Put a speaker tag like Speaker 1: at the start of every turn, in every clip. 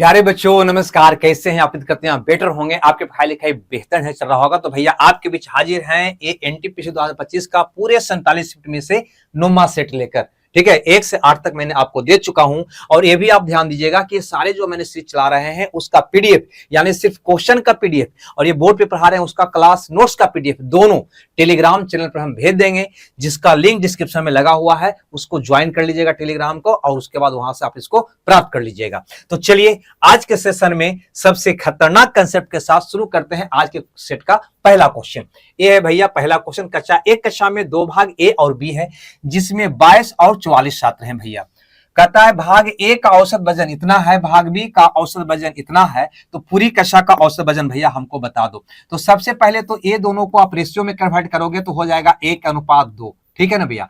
Speaker 1: प्यारे बच्चों नमस्कार। कैसे हैं आप? उम्मीद करते हैं बेटर होंगे, आपके पढ़ाई लिखाई बेहतर है चल रहा होगा। तो भैया आपके बीच हाजिर हैं ये एनटीपीसी 2025 का पूरे 47 शिफ्ट में से नुमा सेट लेकर। ठीक है, 1 से 8 तक मैंने आपको दे चुका हूं। और ये भी आप ध्यान दीजिएगा कि सारे जो मैंने सीट चला रहे हैं उसका पीडीएफ, यानी सिर्फ क्वेश्चन का पीडीएफ और ये बोर्ड पे पढ़ा रहे हैं उसका क्लास नोट्स का पीडीएफ, दोनों टेलीग्राम चैनल पर हम भेज देंगे, जिसका लिंक डिस्क्रिप्शन में लगा हुआ है। उसको ज्वाइन कर लीजिएगा टेलीग्राम को, और उसके बाद वहां से आप इसको प्राप्त कर लीजिएगा। तो चलिए आज के सेशन में सबसे खतरनाक कंसेप्ट के साथ शुरू करते हैं आज के सेट का पहला क्वेश्चन। ये है भैया पहला क्वेश्चन। कक्षा में 2 भाग ए और बी है, जिसमें 22 और 44 छात्र हैं भैया। कहता है भाग ए का औसत वजन इतना है, भाग बी का औसत वजन इतना है, तो पूरी कक्षा का औसत वजन भैया हमको बता दो। तो सबसे पहले तो ये दोनों को आप रेशियो में कन्वर्ट करोगे तो हो जाएगा 1:2। ठीक है ना भैया।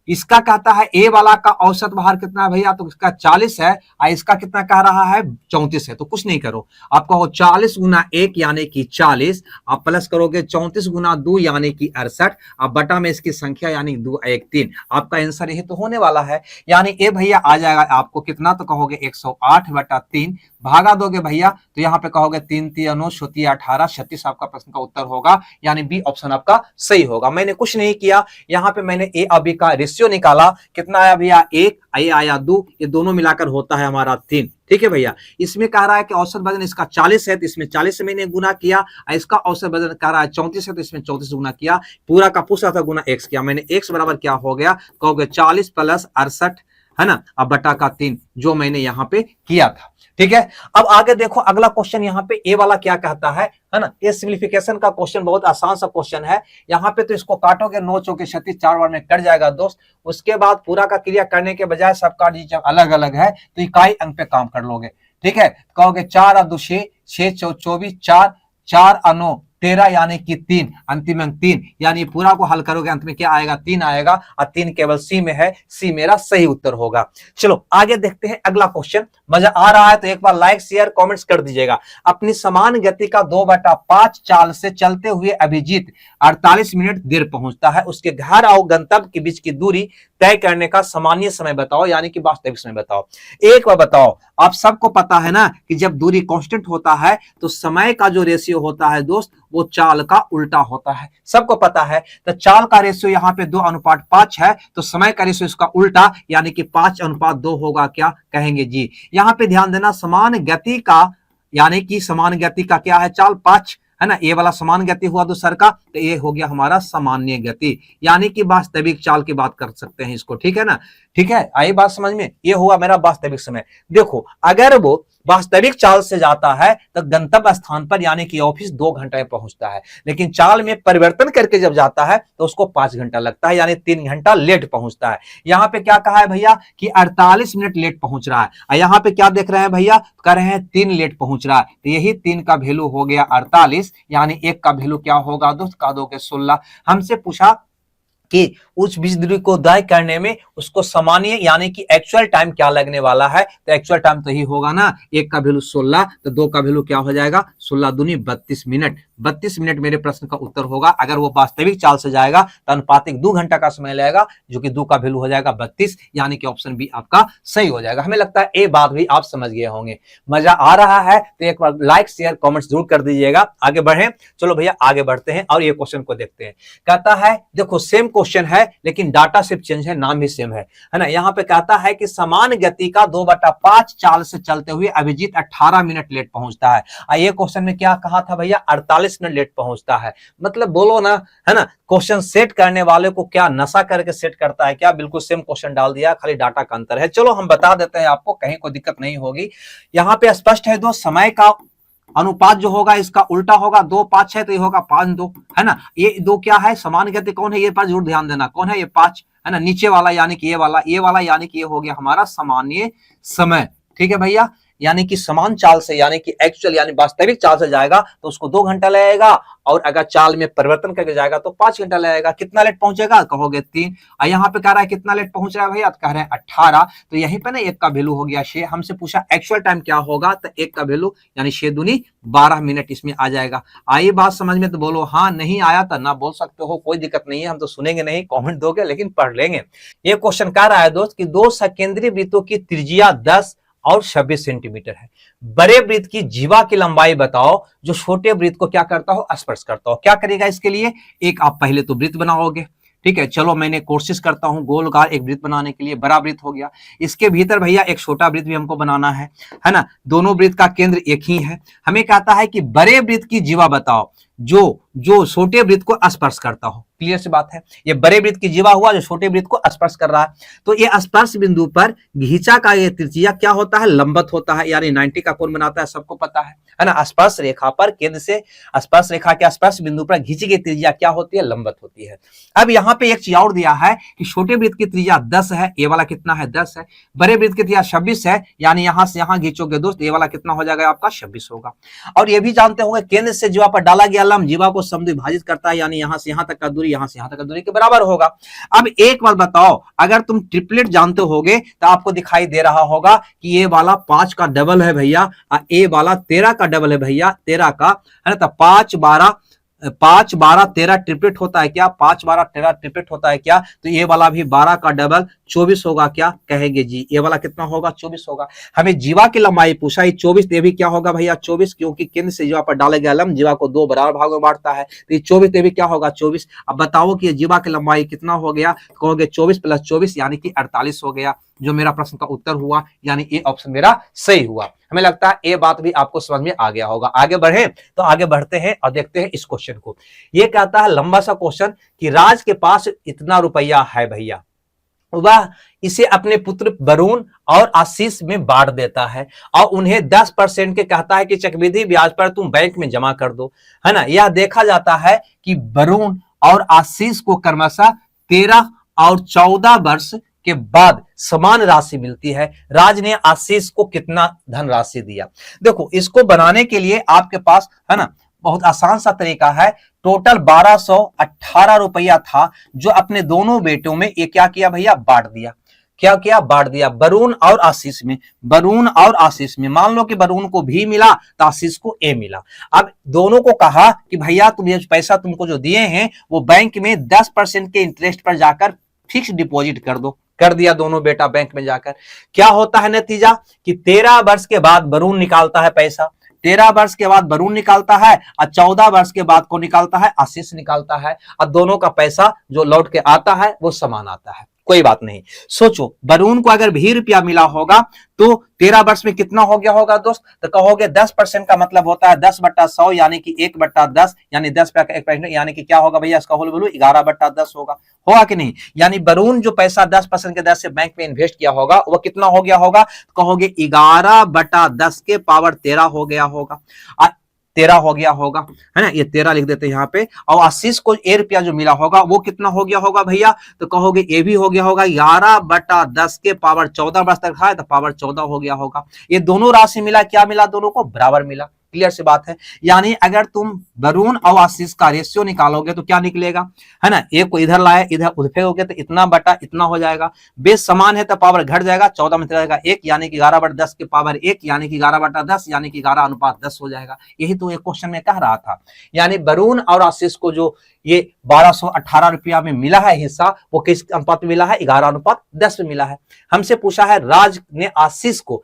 Speaker 1: इसका कहता है ए वाला का औसत भार कितना है भैया, तो इसका 40 है, और इसका कितना कह रहा है 34 है। तो कुछ नहीं करो, आपका हो 40 गुना 1 यानी कि 40, आप प्लस करोगे 34 गुना 2 यानी कि 68, आप बटा में इसकी संख्या यानी 2 1 3। आपका आंसर यही तो होने वाला है, यानी ए भैया आ जाएगा आपको कितना, तो कहोगे 108/3। भागा दोगे भैया तो यहाँ पे कहोगे 3 3 9 होती है 18, 36 आपका प्रश्न का उत्तर होगा, यानी बी ऑप्शन आपका सही होगा। मैंने कुछ नहीं किया, यहाँ पे मैंने ए और बी का रेशियो निकाला। कितना आया भैया 1, ये आया 2, ये दोनों मिलाकर होता है हमारा 3। ठीक है भैया। इसमें कह रहा है कि औसत वजन इसका 40 है, तो इसमें 40 से मैंने गुना किया, और इसका औसत वजन कह रहा है 34 है, तो इसमें 34 से गुना किया। पूरा का पूछ रहा था गुना x किया, मैंने x बराबर क्या हो गया, कहोगे 40 प्लस 68 है ना, अब बटा का 3, जो मैंने यहाँ पे किया था। ठीक है। अब आगे देखो अगला क्वेश्चन, यहाँ पे ए वाला क्या कहता है ना। ये सिंप्लीफिकेशन का क्वेश्चन बहुत आसान सा क्वेश्चन है। यहाँ पे तो इसको काटोगे 9 चौके 36, 4 बार में कट जाएगा दोस्त। उसके बाद पूरा का क्रिया करने के बजाय सबका जब अलग अलग है तो इकाई अंक पे काम कर लोगे। ठीक है, कहोगे 4 और 2 6, 6 24, 4 4 और 9 13 यानी कि 3, अंतिम अंक 3, यानी पूरा को हल करोगे अंत में क्या आएगा 3 आएगा, और 3 केवल सी में है, सी मेरा सही उत्तर होगा। चलो आगे देखते हैं अगला क्वेश्चन। मजा आ रहा है तो एक बार लाइक शेयर कमेंट्स कर दीजिएगा। अपनी समान गति का 2/5 चाल से चलते हुए अभिजीत 48 मिनट देर पहुंचता है। उसके घर और गंतव्य के बीच की दूरी तय करने का सामान्य समय बताओ, यानी कि वास्तविक समय बताओ। एक बार बताओ, आप सबको पता है ना कि जब दूरी कांस्टेंट होता है तो समय का जो रेशियो होता है दोस्त वो चाल का उल्टा होता है, सबको पता है। तो चाल का रेशियो यहाँ पे 2:5 है, तो समय का रेशियो इसका उल्टा यानी कि 5:2 होगा। क्या कहेंगे जी? यहाँ पे ध्यान देना, समान गति का यानी कि समान गति का क्या है चाल 5 है ना। ये वाला समान गति हुआ दूसर का, तो ये हो गया हमारा सामान्य गति, यानी कि वास्तविक चाल की बात कर सकते हैं इसको। ठीक है ना, ठीक है, आई बात समझ में। ये हुआ मेरा वास्तविक समय। देखो अगर वो वास्तविक चाल से जाता है तो गंतव्य स्थान पर यानी कि ऑफिस 2 घंटे में पहुंचता है, लेकिन चाल में परिवर्तन करके जब जाता है तो उसको 5 घंटा लगता है, यानी 3 घंटा लेट पहुंचता है। यहाँ पे क्या कहा है भैया कि 48 मिनट लेट पहुंच रहा है, और यहाँ पे क्या देख रहे हैं भैया, कर रहे हैं 3 लेट पहुंच रहा है। तो यही 3 का वैल्यू हो गया 48, यानी 1 का वैल्यू क्या होगा दोस्त, कह दोगे 16। हमसे पूछा कि उस बीच दूरी को तय करने में उसको सामान्य यानी कि एक्चुअल टाइम क्या लगने वाला है, तो एक्चुअल टाइम तो ही होगा ना, 1 का वैल्यू 16, तो 2 का वैल्यू क्या हो जाएगा 16 दूनी 32 मिनट। 32 मिनट मेरे प्रश्न का उत्तर होगा। अगर वो वास्तविक चाल से जाएगा तो अनुपातिक 2 घंटा का समय लगेगा, जो कि 2 का वैल्यू हो जाएगा 32, यानी कि ऑप्शन बी आपका सही हो जाएगा। हमें लगता है ये बात भी आप समझ गए होंगे। मजा आ रहा है तो एक बार लाइक शेयर कॉमेंट्स जरूर कर दीजिएगा। आगे बढ़े, चलो भैया आगे बढ़ते हैं और ये क्वेश्चन को देखते हैं। कहता है देखो सेम क्वेश्चन है लेकिन डाटा सिर्फ चेंज है, नाम भी सेम है ना। यहाँ पे कहता है कि समान गति का 2/5 चाल से चलते हुए अभिजीत 18 मिनट लेट पहुंचता है। ये क्वेश्चन में क्या कहा था भैया, 48 मिनट लेट पहुंचता है। मतलब बोलो ना, है ना, क्वेश्चन सेट करने वाले को क्या नशा करके सेट करता है क्या? बिल्कुल सेम क्वेश्चन डाल दिया, खाली डाटा का अंतर है। चलो हम बता देते हैं आपको, कहीं कोई दिक्कत नहीं होगी। यहाँ पे स्पष्ट है दो, समय का अनुपात जो होगा इसका उल्टा होगा। 2 5 है तो ये होगा 5 2, है ना। ये 2 क्या है, समान गति कौन है, ये पर जरूर ध्यान देना, कौन है ये 5, है ना। नीचे वाला यानी कि ये वाला यानी कि ये हो गया हमारा सामान्य समय। ठीक है भैया, यानी कि समान चाल से यानी कि एक्चुअल यानी वास्तविक चाल से जाएगा तो उसको 2 घंटा लगेगा, और अगर चाल में परिवर्तन करके जाएगा तो 5 घंटा लगेगा। कितना लेट पहुंचेगा, कहोगे 3। और यहाँ पे कह रहा है कितना लेट पहुंच रहा है भैया, तो कह रहे हैं 18, तो यहीं पे ना 1 का वैल्यू हो गया 6। हमसे पूछा एक्चुअल टाइम क्या होगा, तो 1 का वैल्यू यानी 6 दूनी 12 मिनट इसमें आ जाएगा। आई बात समझ में, तो बोलो हाँ, नहीं आया तो ना बोल सकते हो, कोई दिक्कत नहीं है, हम तो सुनेंगे नहीं, कॉमेंट दोगे लेकिन पढ़ लेंगे। ये क्वेश्चन कह रहा है दोस्त कि 2 सकेंद्रीय वृत्तों की त्रिज्या 10 और 26 सेंटीमीटर है। बड़े वृत्त की जीवा की लंबाई बताओ जो छोटे वृत्त को क्या करता हो, स्पर्श करता हो। क्या करेगा इसके लिए, एक आप पहले तो वृत्त बनाओगे, ठीक है। चलो मैंने कोशिश करता हूं गोलकार एक वृत्त बनाने के लिए, बड़ा वृत्त हो गया। इसके भीतर भैया एक छोटा वृत्त भी हमको बनाना है ना। दोनों वृत्त का केंद्र एक ही है। हमें कहता है कि बड़े वृत्त की जीवा बताओ जो जो छोटे वृत्त को स्पर्श करता हो। क्लियर सी बात है, ये बड़े वृत्त की जीवा हुआ जो छोटे वृत्त को स्पर्श कर रहा है। तो ये स्पर्श बिंदु पर घिंचा का ये त्रिज्या क्या होता है, लंबवत होता है, यानी 90 का कोण बनाता है, सबको पता है ना। स्पर्श रेखा पर केंद्र से स्पर्श रेखा के स्पर्श बिंदु पर घिंची गई त्रिज्या क्या होती है, लंबवत होती है। अब यहाँ पे एक चीज और दिया है कि छोटे वृत्त की त्रिज्या 10 है, ये वाला कितना है 10 है। बड़े वृत्त की त्रिज्या 26 है, यानी यहां से यहां घिंचोगे दोस्त, ये वाला कितना हो जाएगा आपका 26 होगा। और ये भी जानते होंगे केंद्र से जीवा पर डाला गया लंब जीवा को समद्विभाजित करता है, यानी यहां से यहां तक का दूरी यहां से यहां तक का दूरी के बराबर होगा। अब एक बार बताओ, अगर तुम ट्रिपलेट जानते होगे तो आपको दिखाई दे रहा होगा कि ये वाला 5 का डबल है भैया, ये वाला 13 का डबल है भैया, 13 का है ना। तो 5 12 13 ट्रिपलेट होता है क्या, 5 12 13 ट्रिपलेट होता है क्या। तो ये वाला भी 12 का डबल 24 होगा क्या, कहेंगे जी। ये वाला कितना होगा, 24 होगा। हमें जीवा की लंबाई पूछा, ये 24, ये भी क्या होगा भैया 24, क्योंकि केंद्र से जीवा पर डाले गया लंब जीवा को 2 बराबर भागों में बांटता है। तो ये 24, ये भी क्या होगा 24। अब बताओ कि ये जीवा की लंबाई कितना हो गया, कहोगे 24 + 24 यानी कि 48 हो गया, जो मेरा प्रश्न का उत्तर हुआ, यानी ये ऑप्शन मेरा सही हुआ। हमें लगता है ये बात भी आपको समझ में आ गया होगा। आगे बढ़े तो आगे बढ़ते हैं और देखते हैं इस क्वेश्चन को। ये कहता है लंबा सा क्वेश्चन कि राज के पास इतना रुपया है भैया, वह इसे अपने पुत्र वरुण और आशीष में बांट देता है और उन्हें 10% के कहता है कि चक्रवृद्धि ब्याज पर तुम बैंक में जमा कर दो, है ना। यह देखा जाता है कि वरुण और आशीष को क्रमशः 13 और 14 वर्ष के बाद समान राशि मिलती है। राज ने आशीष को कितना धनराशि दिया। देखो इसको बनाने के लिए आपके पास है ना बहुत आसान सा तरीका है। टोटल 1218 रुपया था जो अपने दोनों बेटों में ये क्या किया भैया, बांट दिया। क्या किया, बांट दिया वरुण और आशीष में। वरुण और आशीष में मान लो कि वरुण को भी मिला तो आशीष को ए मिला। अब दोनों को कहा कि भैया तुम ये पैसा तुमको जो दिए हैं वो बैंक में 10% के इंटरेस्ट पर जाकर फिक्स डिपॉजिट कर दो। कर दिया दोनों बेटा बैंक में जाकर। क्या होता है नतीजा कि 13 वर्ष के बाद वरुण निकालता है पैसा, 13 वर्ष के बाद वरुण निकालता है और 14 वर्ष के बाद को निकालता है, आशीष निकालता है। और दोनों का पैसा जो लौट के आता है वो समान आता है। कोई बात नहीं। सोचो वरुण को अगर 20 रुपया मिला होगा तो 13 वर्ष में कितना हो गया होगा दोस्त, तो कहोगे 10% का मतलब होता है 10/100 यानी कि 1/10 यानी 10 का 1% यानी कि क्या होगा भैया इसका होल वैल्यू 11/10 होगा कि नहीं। यानी वरुण जो पैसा 10% के दर से बैंक में इन्वेस्ट किया होगा वो कितना हो गया होगा, तो कहोगे 11/10 के पावर 13 हो गया होगा, 13 हो गया होगा, है ना। ये 13 लिख देते हैं यहाँ पे। और आशीष को 1 रुपया जो मिला होगा वो कितना हो गया होगा भैया, तो कहोगे ये भी हो गया होगा 11/10 के पावर 14 वर्ष तक है तो पावर 14 हो गया होगा। ये दोनों राशि मिला, क्या मिला, दोनों को बराबर मिला। क्लियर सी बात है। यानी अगर तुम वरुण और आशीष का रेशियो निकालोगे तो क्या निकलेगा, है ना। एक को इधर लाए इधर उधर फेंकोगे तो इतना बटा इतना हो जाएगा। बेस समान है तो पावर घट जाएगा, 14 में जाएगा 1 यानी कि 11/10 के पावर 1 यानी कि 11/10 यानी कि 11:10 हो जाएगा। यही तो एक क्वेश्चन में कह रहा था। यानी वरुण और आशीष को जो ये 1218 रुपया में मिला है हिस्सा वो किस अनुपात में मिला है, 11:10 में मिला है। हमसे पूछा है राज ने आशीष को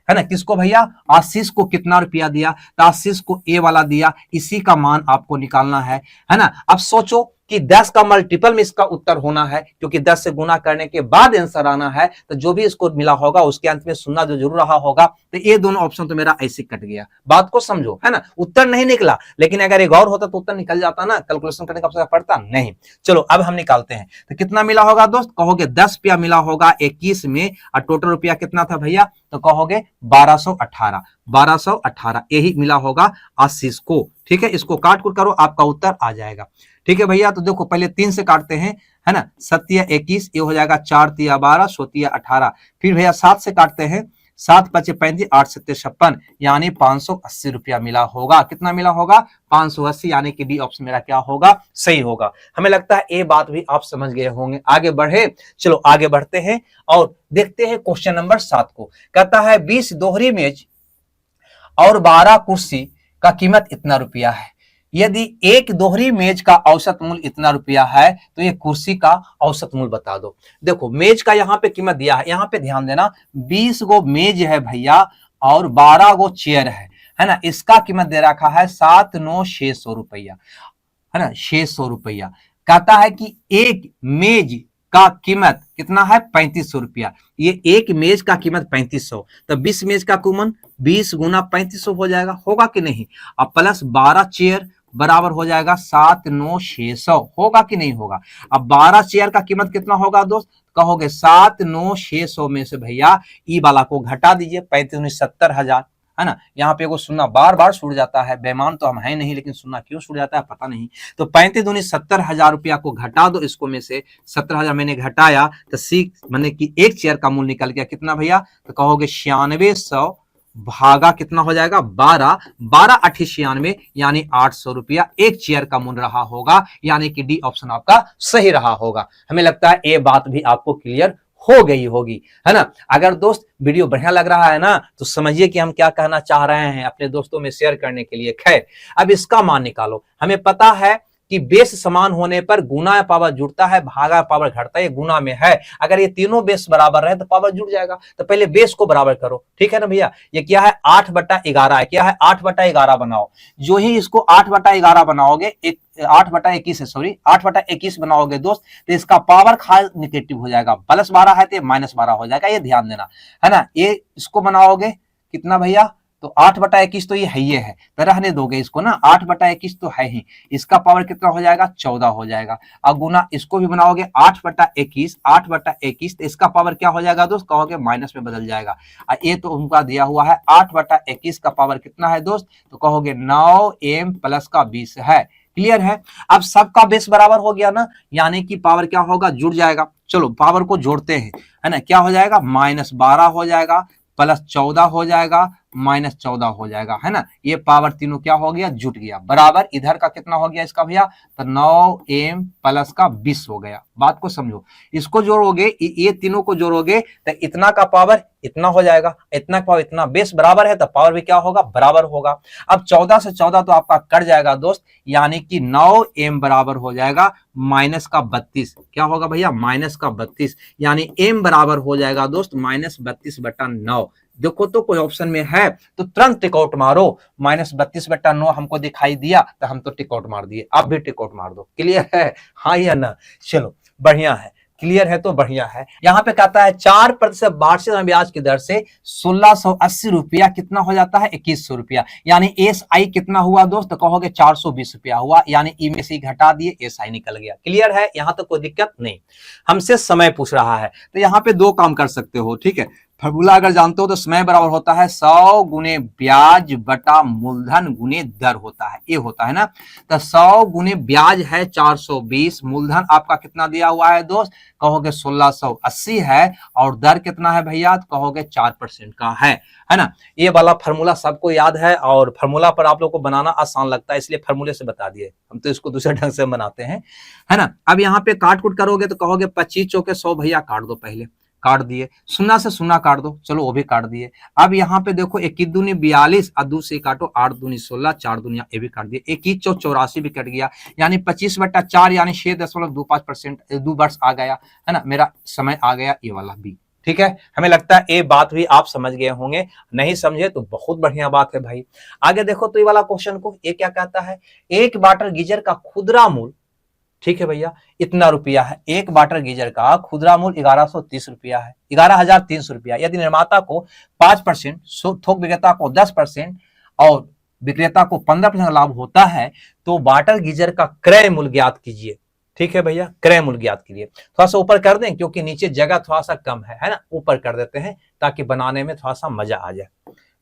Speaker 1: है ना, किसको भैया, आशीष को कितना रुपया दिया, तो आशीष को ए वाला दिया। इसी का मान आपको निकालना है ना। अब सोचो कि 10 का मल्टीपल में इसका उत्तर होना है, क्योंकि 10 से गुना करने के बाद आंसर आना है। तो जो भी इसको मिला होगा उसके अंत में शून्य जो जरूर रहा होगा। तो ये दोनों ऑप्शन तो मेरा ऐसे कट गया। बात को समझो, है ना। उत्तर नहीं निकला, लेकिन अगर एक और होता तो उत्तर निकल जाता ना, कैलकुलेशन करने का आवश्यकता पड़ता नहीं। चलो अब हम निकालते हैं। तो कितना मिला होगा दोस्त, कहोगे 10 रुपया मिला होगा 21 में और टोटल रुपया कितना था भैया, तो कहोगे 1218 यही मिला होगा आशीष को। ठीक है, इसको काट कुट करो आपका उत्तर आ जाएगा। ठीक है भैया, तो देखो पहले 3 से काटते हैं, है ना। 7 × 21 ये हो जाएगा 4 × 12 16 18। फिर भैया 7 से काटते हैं, 7 × 5 = 35 8 × 7 = 56 यानी 580 रुपया मिला होगा। कितना मिला होगा, 580 यानी कि डी ऑप्शन मेरा क्या होगा, सही होगा। हमें लगता है ये बात भी आप समझ गए होंगे। आगे बढ़े, चलो आगे बढ़ते हैं और देखते हैं क्वेश्चन नंबर 7 को। कहता है 20 दोहरी मेज और 12 कुर्सी का कीमत इतना रुपया है। यदि एक दोहरी मेज का औसत मूल्य इतना रुपया है तो ये कुर्सी का औसत मूल्य बता दो। देखो मेज का यहाँ पे कीमत दिया है, यहाँ पे ध्यान देना 20 गो मेज है भैया और 12 गो चेयर है ना। इसका कीमत दे रखा है 7,9,600 रुपया, है ना, 600 रुपया। कहता है कि एक मेज का कीमत कितना है 3500 रुपया, ये एक मेज का कीमत 3500, तो 20 मेज का कीमत 20 गुना 3500 हो जाएगा, होगा कि नहीं। अब प्लस 12 चेयर बराबर हो जाएगा 7,9,600, होगा कि नहीं होगा। अब 12 चेयर का कीमत कितना होगा दोस्त, कहोगे 7,9,600 में से भैया ई वाला को घटा दीजिए, 35 70,000, है ना। यहाँ पे वो सुनना बार बार छूट जाता है, बेईमान तो हम है नहीं, लेकिन सुनना क्यों छूट जाता है पता नहीं। तो 35 दूनी 70,000 रुपया को घटा दो, इसको में से 70,000 मैंने घटाया तो सी मैंने कि एक चेयर का मूल्य निकल गया कितना भैया, तो कहोगे 9600 भागा कितना हो जाएगा 12, 12 8 96 यानी 800 रुपया एक चेयर का मूल्य रहा होगा, यानी कि डी ऑप्शन आपका सही रहा होगा। हमें लगता है ये बात भी आपको क्लियर हो गई होगी, है ना। अगर दोस्त वीडियो बढ़िया लग रहा है ना तो समझिए कि हम क्या कहना चाह रहे हैं अपने दोस्तों में शेयर करने के लिए। खैर अब इसका मान निकालो। हमें पता है कि बेस समान होने पर गुना या पावर जुड़ता है, भागा पावर घटता है, ये गुना में है। अगर ये तीनों बेस बराबर रहे तो पावर जुड़ जाएगा, तो पहले बेस को बराबर करो, ठीक है ना भैया। ये क्या है 8/11 है, क्या है 8/11 बनाओ। जो ही इसको 8/11 बनाओगे, 8/21 है, सॉरी 8/21 बनाओगे दोस्त, तो इसका पावर खास निगेटिव हो जाएगा, +12 है तो -12 हो जाएगा, ये ध्यान देना, है ना। ये इसको बनाओगे कितना भैया, तो 8/21 तो ये है, तो रहने दोगे इसको ना, 8/21 तो है ही, इसका पावर कितना हो जाएगा 14 हो जाएगा। अब गुना इसको भी बनाओगे 8/21, 8/21 तो इसका पावर क्या हो जाएगा दोस्त, कहोगे माइनस में बदल जाएगा। ये तो उनका दिया हुआ है 8/21 का पावर कितना है दोस्त, तो कहोगे 9m प्लस का 20 है। क्लियर है। अब सबका बेस बराबर हो गया ना, यानी कि पावर क्या होगा जुड़ जाएगा। चलो पावर को जोड़ते हैं, है ना। क्या हो जाएगा -12 हो जाएगा, +14 हो जाएगा, -14 हो जाएगा, है ना। ये पावर तीनों क्या हो गया जुट गया, बराबर इधर का कितना हो गया इसका भैया, तो 9m प्लस का 20 हो गया। बात को समझो, इसको जोड़ोगे, ये तीनों को जोड़ोगे तो इतना का पावर इतना हो जाएगा, इतना का पावर इतना, बेस बराबर है तो पावर भी क्या होगा बराबर होगा। अब 14 से 14 तो आपका कट जाएगा दोस्त, यानी कि 9m बराबर हो जाएगा -32। क्या होगा भैया -32, यानी m बराबर हो जाएगा दोस्त -32/9। देखो तो कोई ऑप्शन में है तो तुरंत टिकआउट मारो, -32/9 हमको दिखाई दिया तो हम तो टिकआउट मार दिए, आप भी टिकआउट मार दो। क्लियर है, हाँ या ना। चलो बढ़िया है, क्लियर है तो बढ़िया है। यहाँ पे कहता है 4% वार्षिक ब्याज की दर से 1680 रुपया कितना हो जाता है 2100 रुपया, यानी SI कितना हुआ दोस्त, तो कहोगे 420 रुपया हुआ, यानी ई में से घटा दिए SI निकल गया। क्लियर है, यहाँ तो कोई दिक्कत नहीं। हमसे समय पूछ रहा है तो यहाँ पे दो काम कर सकते हो, ठीक है। फॉर्मूला अगर जानते हो तो समय बराबर होता है 100 गुने ब्याज बटा मूलधन गुने दर होता है, ये होता है ना। तो 100 गुने ब्याज है 420, मूलधन आपका कितना दिया हुआ है दोस्त, कहोगे 1680 है, और दर कितना है भैया, तो कहोगे 4% का है ना। ये वाला फार्मूला सबको याद है, और फार्मूला पर आप लोग को बनाना आसान लगता है, इसलिए फार्मूले से बता दिए, हम तो इसको दूसरे ढंग से बनाते हैं, है ना। अब यहाँ पे काट कूट करोगे तो कहोगे 25 चौके 100 भैया काट दो, पहले काट दिए, 0 से 0 काट दो, चलो वो भी काट दिए। अब यहाँ पे देखो 21 दूनी 42 और 2 से काटो, 8 दूनी 16, 4 दूनिया ये भी काट दिए, 21 चौक 84 भी कट गया, यानी 25/4 यानी 6.25%, 2 वर्ष आ गया, है ना। मेरा समय आ गया ये वाला भी, ठीक है। हमें लगता है ये बात भी आप समझ गए होंगे, नहीं समझे तो बहुत बढ़िया बात है भाई। आगे देखो तो ये वाला क्वेश्चन को, ये क्या कहता है, एक वाटर गीजर का खुदरा मूल्य, ठीक है भैया, इतना रुपया है। एक वाटर गीजर का खुदरा मूल्य 1130 रुपया है, 11,300 रुपया। यदि निर्माता को 5%, थोक विक्रेता को 10% और विक्रेता को 15% लाभ होता है, तो वाटर गीजर का क्रय मूल्य ज्ञात कीजिए। ठीक है भैया, क्रय मूल्य ज्ञात कीजिए। थोड़ा सा ऊपर कर दें क्योंकि नीचे जगह थोड़ा सा कम है ना, ऊपर कर देते हैं ताकि बनाने में थोड़ा सा मजा आ जाए।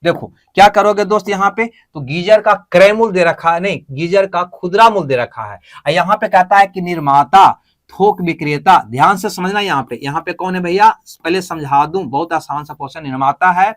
Speaker 1: देखो क्या करोगे दोस्त, यहाँ पे तो गीजर का क्रय मूल्य दे रखा है, नहीं गीजर का खुदरा मूल्य दे रखा है। यहाँ पे कहता है कि निर्माता, थोक विक्रेता, ध्यान से समझना। यहाँ पे कौन है भैया, पहले समझा दूं, बहुत आसान सा क्वेश्चन। निर्माता है,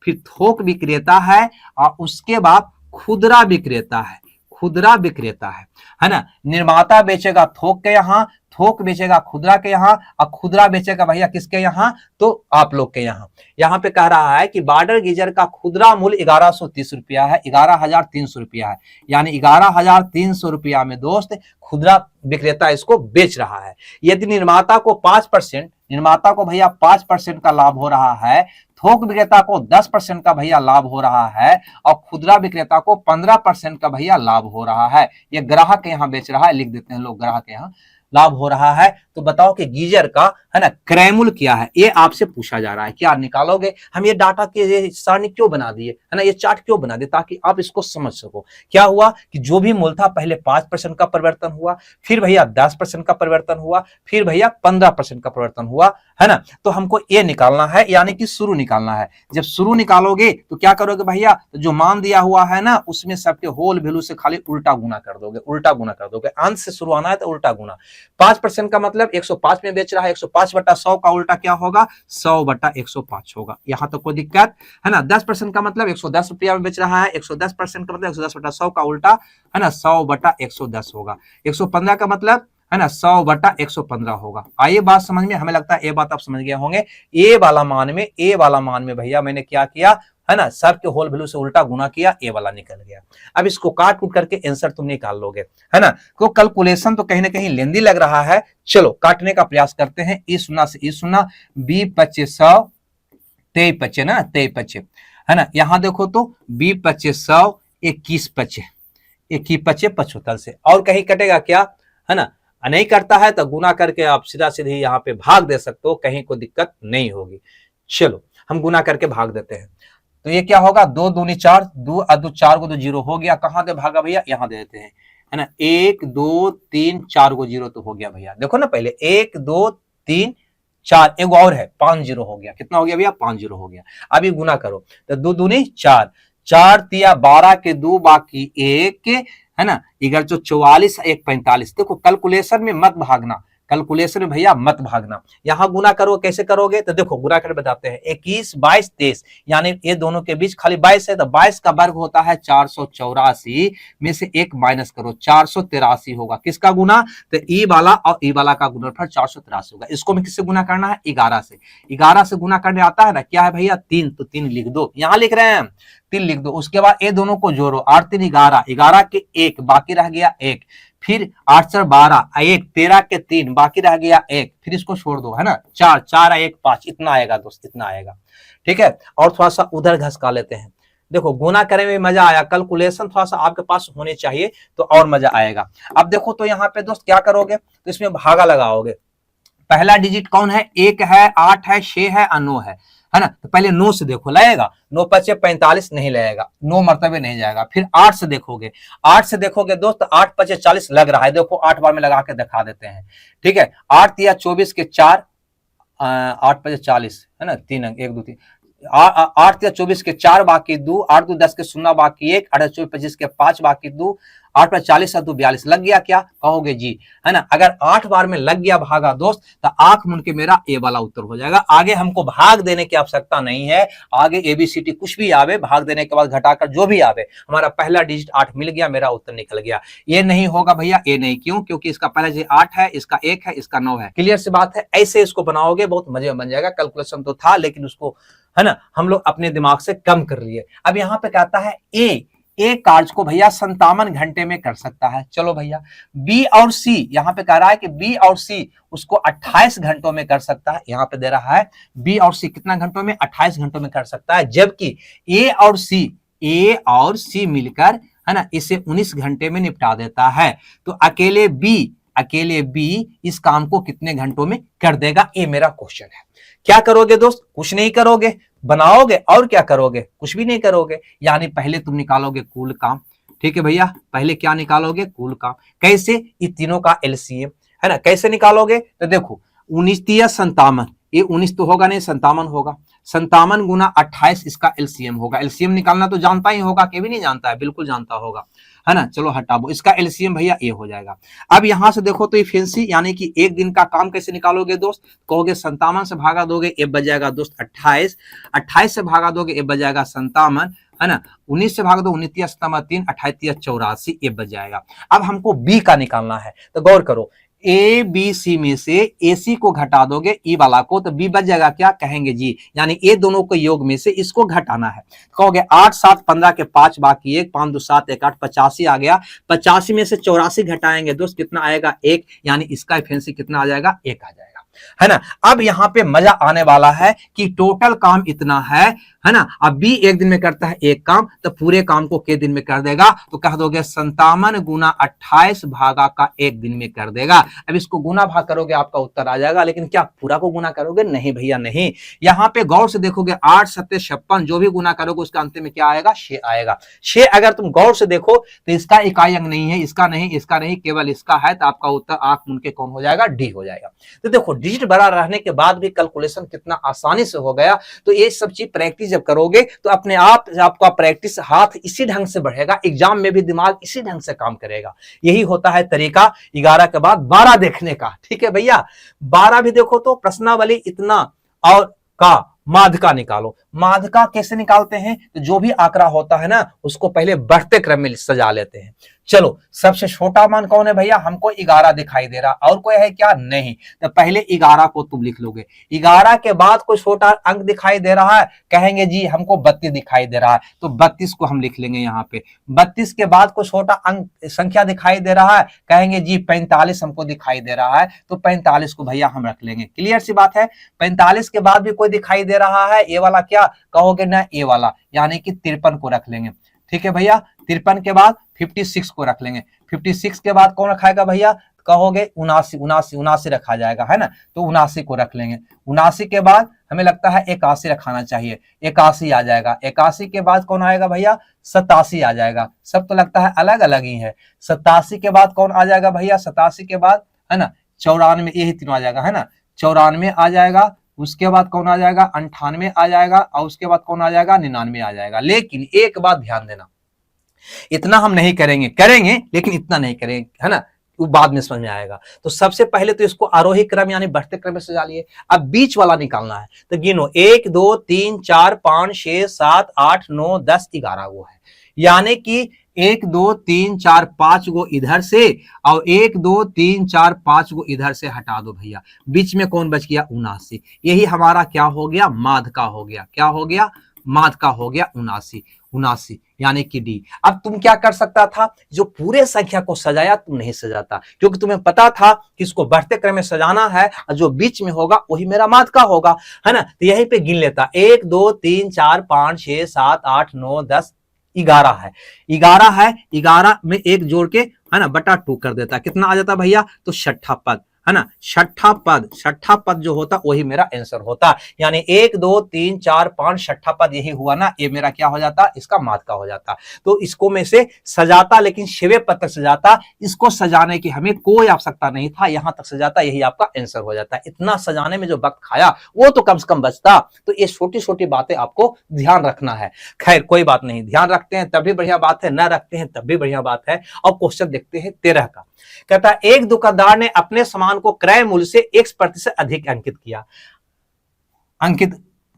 Speaker 1: फिर थोक विक्रेता है, और उसके बाद खुदरा विक्रेता है। खुदरा विक्रेता है ना। निर्माता बेचेगा थोक के यहाँ, थोक बेचेगा खुदरा के यहाँ और खुदरा बेचेगा भैया किसके यहाँ, तो आप लोग के यहाँ। यहाँ पे कह रहा है कि वाटर गीजर का खुदरा मूल्य 1130 रुपया है, 11,300 रुपया है, यानी 11,300 रुपया में दोस्त खुदरा विक्रेता इसको बेच रहा है। यदि निर्माता को 5%, निर्माता को भैया 5% का लाभ हो रहा है, थोक विक्रेता को 10% का भैया लाभ हो रहा है और खुदरा विक्रेता को 15% का भैया लाभ हो रहा है। ये ग्राहक के यहाँ बेच रहा है, लिख देते हैं लोग, ग्राहक के यहाँ लाभ हो रहा है। तो बताओ कि गीजर का है ना क्रय मूल्य क्या है, ये आपसे पूछा जा रहा है। क्या निकालोगे? हम ये डाटा के ये सारणी क्यों बना दिए है ना, ये चार्ट क्यों बना दिए, ताकि आप इसको समझ सको। क्या हुआ कि जो भी मूल्य था पहले 5% का परिवर्तन हुआ, फिर भैया 10% का परिवर्तन हुआ, फिर भैया 15% का परिवर्तन हुआ, है ना। तो हमको ये निकालना है, यानी कि शुरू निकालना है। जब शुरू निकालोगे तो क्या करोगे भैया, तो जो मान दिया हुआ है ना उसमें सबके होल वैल्यू से खाली उल्टा गुना कर दोगे, उल्टा गुना कर दोगे। अंश से शुरू आना है तो उल्टा गुना। 5% का मतलब 105 में बेच रहा है, 105/100 का उल्टा क्या होगा, 100/105 होगा। यहां तो कोई दिक्कत है ना। 10% का मतलब 110 रुपया में बेच रहा है, 110% का मतलब 110/100 का उल्टा है ना 100/110 होगा। 115 का मतलब है ना 100/115 होगा। आइए बात समझ में, हमें लगता है ये बात आप समझ गए होंगे। ए वाला मान में भैया मैंने क्या किया है ना, सब के होल वैल्यू से उल्टा गुना किया, ए वाला निकल गया। अब इसको काट कूट करके आंसर तुम निकाल लोगे, है ना। तो कैलकुलेशन तो कहीं ना कहीं लेंदी लग रहा है। चलो काटने का प्रयास करते हैं। ई सुना से ई सुना, 20/25 100, 23/25 ना, 23/25 है ना। यहां देखो तो 20/25 100, 21/25, 21/25 75 से, और कहीं कटेगा क्या, है ना। नहीं करता है तो गुना करके आप सीधा सीधे यहाँ पे भाग दे सकते हो, कहीं कोई दिक्कत नहीं होगी। चलो हम गुना करके भाग देते हैं। तो ये क्या होगा, 2 दूनी 4, 2 2 4 को 2 0 हो गया। कहां दे भागा भैया, यहां दे देते हैं, है ना। 1 2 3 4 को 0 तो हो गया भैया। देखो ना पहले 1 2 3 4, एक और है 5 0 हो गया। कितना हो गया भैया, 5 0 हो गया। अभी गुना करो तो 2 दूनी 4, 4 तिया 12 के 2 बाकी 1, है ना। इधर जो 44 1 45। देखो कैलकुलेशन में मत भागना, कैलकुलेशन में भैया मत भागना। यहां गुना करो, कैसे करोगे तो देखो गुना कर बताते हैं। 21 22 23, यानी ये दोनों के बीच खाली 22 है, तो 22 का वर्ग होता है 484 में से 1 माइनस करो, 483 होगा। किसका गुना, तो ई वाला और ई वाला का गुणनफल 483 होगा। इसको में किससे गुना करना है, 11 से। 11 से गुना करने आता है ना, क्या है भैया 3, तो 3 लिख दो, यहां लिख रहे हैं 3 लिख दो। उसके बाद ये दोनों को जोड़ो, 8 3 11, 11 के 1 बाकी रह गया 1, फिर 8 4 12, 1 13 के 3 बाकी रह गया 1, फिर इसको छोड़ दो, है ना। 4 4 1 5, इतना आएगा दोस्त, इतना आएगा। ठीक है, और थोड़ा सा उधर घसका लेते हैं। देखो गुना करने में मजा आया, कैलकुलेशन थोड़ा सा आपके पास होने चाहिए तो और मजा आएगा। अब देखो तो यहाँ पे दोस्त क्या करोगे, तो इसमें भागा लगाओगे। पहला डिजिट कौन है, 1 है, 8 है, 6 है और 9 है ना। तो पहले 9 से देखो, लगेगा 9 5 45 नहीं लगेगा, 9 मरतबे नहीं जाएगा। फिर 8 से देखोगे, 8 से देखोगे दोस्त 8 5 40 लग रहा है। देखो 8 बार में लगा के दिखा देते हैं। ठीक है, 8 तिया 24 के 4, 8 5 40 है ना, 3 अंक 1 2 3, 8 तिया 24 के 4 बाकी 2, 8 2 10 के 0 बाकी 1, 8 24 25 के 5 बाकी 2, 8 पर 40 2 42 लग गया क्या, कहोगे जी, है ना। अगर 8 बार में लग गया भागा दोस्त, तो आंख मुन के मेरा ए वाला उत्तर हो जाएगा। आगे हमको भाग देने की आवश्यकता नहीं है। आगे एबीसीडी कुछ भी आवे, भाग देने के बाद घटाकर जो भी आवे, हमारा पहला डिजिट 8 मिल गया, मेरा उत्तर निकल गया। ये नहीं होगा भैया, ये नहीं, क्यों, क्योंकि इसका पहला डिजिट 8 है, इसका 1 है, इसका 9 है। क्लियर सी बात है। ऐसे इसको बनाओगे बहुत मजे में बन जाएगा। कैलकुलेशन तो था लेकिन उसको है ना हम लोग अपने दिमाग से कम कर लिए। अब यहाँ पे कहता है ए कार्य को भैया 57 घंटे में कर सकता है। चलो भैया, बी और सी, यहाँ पे कह रहा है कि बी और सी उसको 28 घंटों में कर सकता है। यहाँ पे दे रहा है बी और सी कितना घंटों में, 28 घंटों में कर सकता है। जबकि ए और सी मिलकर है ना इसे 19 घंटे में निपटा देता है। तो अकेले बी इस काम को कितने घंटों में कर देगा, ये मेरा क्वेश्चन है। क्या करोगे दोस्त, कुछ नहीं करोगे, बनाओगे और क्या करोगे, कुछ भी नहीं करोगे। यानी पहले तुम निकालोगे कुल काम। ठीक है भैया, पहले क्या निकालोगे, कुल काम। कैसे, ये तीनों का एलसीएम, है ना। कैसे निकालोगे, तो देखो 19 या 57, ये 19 तो होगा नहीं, 57 होगा। 57 गुना 28 इसका एलसीएम होगा। एलसीएम निकालना तो जानता ही होगा, कि भी नहीं जानता है, बिल्कुल जानता होगा, है ना। चलो हटाओ, इसका एलसीएम भैया ये हो जाएगा। अब यहां से देखो तो ये फैंसी, यानी कि एक दिन का काम कैसे निकालोगे दोस्त, कहोगे 57 से भागा दोगे, ये बच जाएगा दोस्त 28, 28 से भागा दोगे, ये बच जाएगा 57, है ना। 19 से भाग दो, 19 3 28 84, ये बच जाएगा। अब हमको बी का निकालना है, तो गौर करो, ए बी सी में से ए सी को घटा दोगे ई वाला को, तो बी बच जाएगा क्या, कहेंगे जी, यानी ये दोनों को योग में से इसको घटाना है। कहोगे 8 7 15 के 5 बाकी 1, 5 2 7 1 8, 85 आ गया। 85 में से 84 घटाएंगे दोस्त, कितना आएगा 1, यानी इसका एफिशिएंसी कितना आ जाएगा, 1 आ जाएगा, है ना। अब यहाँ पे मजा आने वाला है कि टोटल काम इतना है ना। अब बी एक दिन में करता है एक काम, तो पूरे काम को के दिन में कर देगा, तो कह दोगे 57 गुना 28 भागा का एक दिन में कर देगा। अब इसको गुना भाग करोगे आपका उत्तर आ जाएगा, लेकिन क्या पूरा को गुना करोगे, नहीं भैया नहीं। यहाँ पे गौर से देखोगे 8 7 56, जो भी गुना करोगे उसका अंत में क्या आएगा, 6 आएगा। 6 अगर तुम गौर से देखो तो इसका इकाई अंक नहीं है, इसका नहीं, इसका नहीं, केवल इसका है, तो आपका उत्तर आंख मुन के कौन हो जाएगा, डी हो जाएगा। तो देखो डिजिट बड़ा रहने के बाद भी कैलकुलेशन कितना आसानी से हो गया। तो ये सब चीज प्रैक्टिस जब करोगे तो अपने आप आपका प्रैक्टिस हाथ इसी ढंग से बढ़ेगा, एग्जाम में भी दिमाग इसी ढंग से काम करेगा। यही होता है तरीका 11 के बाद 12 देखने का, ठीक है भैया। 12 भी देखो तो प्रश्नावली इतना और का माध्यका निकालो। माध्यका कैसे निकालते हैं, तो जो भी आंकड़ा होता है ना उसको पहले बढ़ते क्रम में सजा लेते हैं। चलो सबसे छोटा मान कौन है भैया, हमको 11 दिखाई दे रहा, और कोई है क्या, नहीं, तो पहले 11 को तुम लिख लोगे। 11 के बाद कोई छोटा अंक दिखाई दे रहा है, कहेंगे जी हमको 32 दिखाई दे रहा है, तो 32 को हम लिख लेंगे यहाँ पे। 32 के बाद कोई छोटा अंक संख्या दिखाई दे रहा है, कहेंगे जी 45 हमको दिखाई दे रहा है, तो 45 को भैया हम रख लेंगे। क्लियर सी बात है। 45 के बाद भी कोई दिखाई दे रहा है, ये वाला क्या कहोगे ना, ये वाला, यानी कि 53 को रख लेंगे, ठीक है भैया। 53 के बाद 56 को रख लेंगे। 56 के बाद कौन रखाएगा भैया, कहोगे 79 रखा जाएगा, है ना, तो 79 को रख लेंगे। 79 के बाद हमें लगता है 81 रखाना चाहिए, 81 आ जाएगा। 81 के बाद कौन आएगा भैया, 87 आ जाएगा। सब तो लगता है अलग अलग ही है। 87 के बाद कौन आ जाएगा भैया, 87 के बाद है ना 94, यही तीनों आ जाएगा, है ना, 94 आ जाएगा। उसके बाद कौन आ जाएगा, 98 आ जाएगा, और उसके बाद कौन आ जाएगा, 99 आ जाएगा। लेकिन एक बात ध्यान देना, इतना हम नहीं करेंगे, करेंगे लेकिन इतना नहीं करेंगे, है ना, वो बाद में समझ में आएगा। तो सबसे पहले तो इसको आरोही क्रम यानी बढ़ते क्रम में सजा लिए। अब बीच वाला निकालना है, तो गिनो 1 2 3 4 5 6 7 8 9 10 11 वो है, यानी कि 1 2 3 4 5 गो इधर से और 1 2 3 4 5 गो इधर से हटा दो भैया। बीच में कौन बच गया, 79। यही हमारा क्या हो गया, माध्यका हो गया। क्या हो गया, माध्यका हो गया 79 यानी कि डी। अब तुम क्या कर सकता था, जो पूरे संख्या को सजाया तुम नहीं सजाता, क्योंकि तुम्हें पता था कि इसको बढ़ते क्रम में सजाना है और जो बीच में होगा वही मेरा माध्यका होगा, है ना। तो यहीं पे गिन लेता, 1 2 3 4 5 6 7 8 9 10 11 है। 11 है, 11 में एक जोड़ के है ना बटा 2 कर देता, कितना आ जाता भैया, तो छठा पद, है ना, छठा पद जो होता वही मेरा आंसर होता। यानी 1 2 3 4 5 छठा पद यही हुआ ना, ये मेरा क्या हो जाता, इसका माध्यका हो जाता। तो इसको में से सजाता, लेकिन 6वें पद तक सजाता, इसको सजाने की हमें कोई आवश्यकता नहीं था, यहां तक सजाता, यही आपका आंसर हो जाता। इतना सजाने में जो वक्त खाया वो तो कम से कम बचता। तो ये छोटी छोटी बातें आपको ध्यान रखना है। खैर कोई बात नहीं, ध्यान रखते हैं तब भी बढ़िया बात है, न रखते हैं तब भी बढ़िया बात है। और क्वेश्चन देखते हैं 13 का। कहता है एक दुकानदार ने अपने सामान को क्रय मूल्य से 1% अधिक अंकित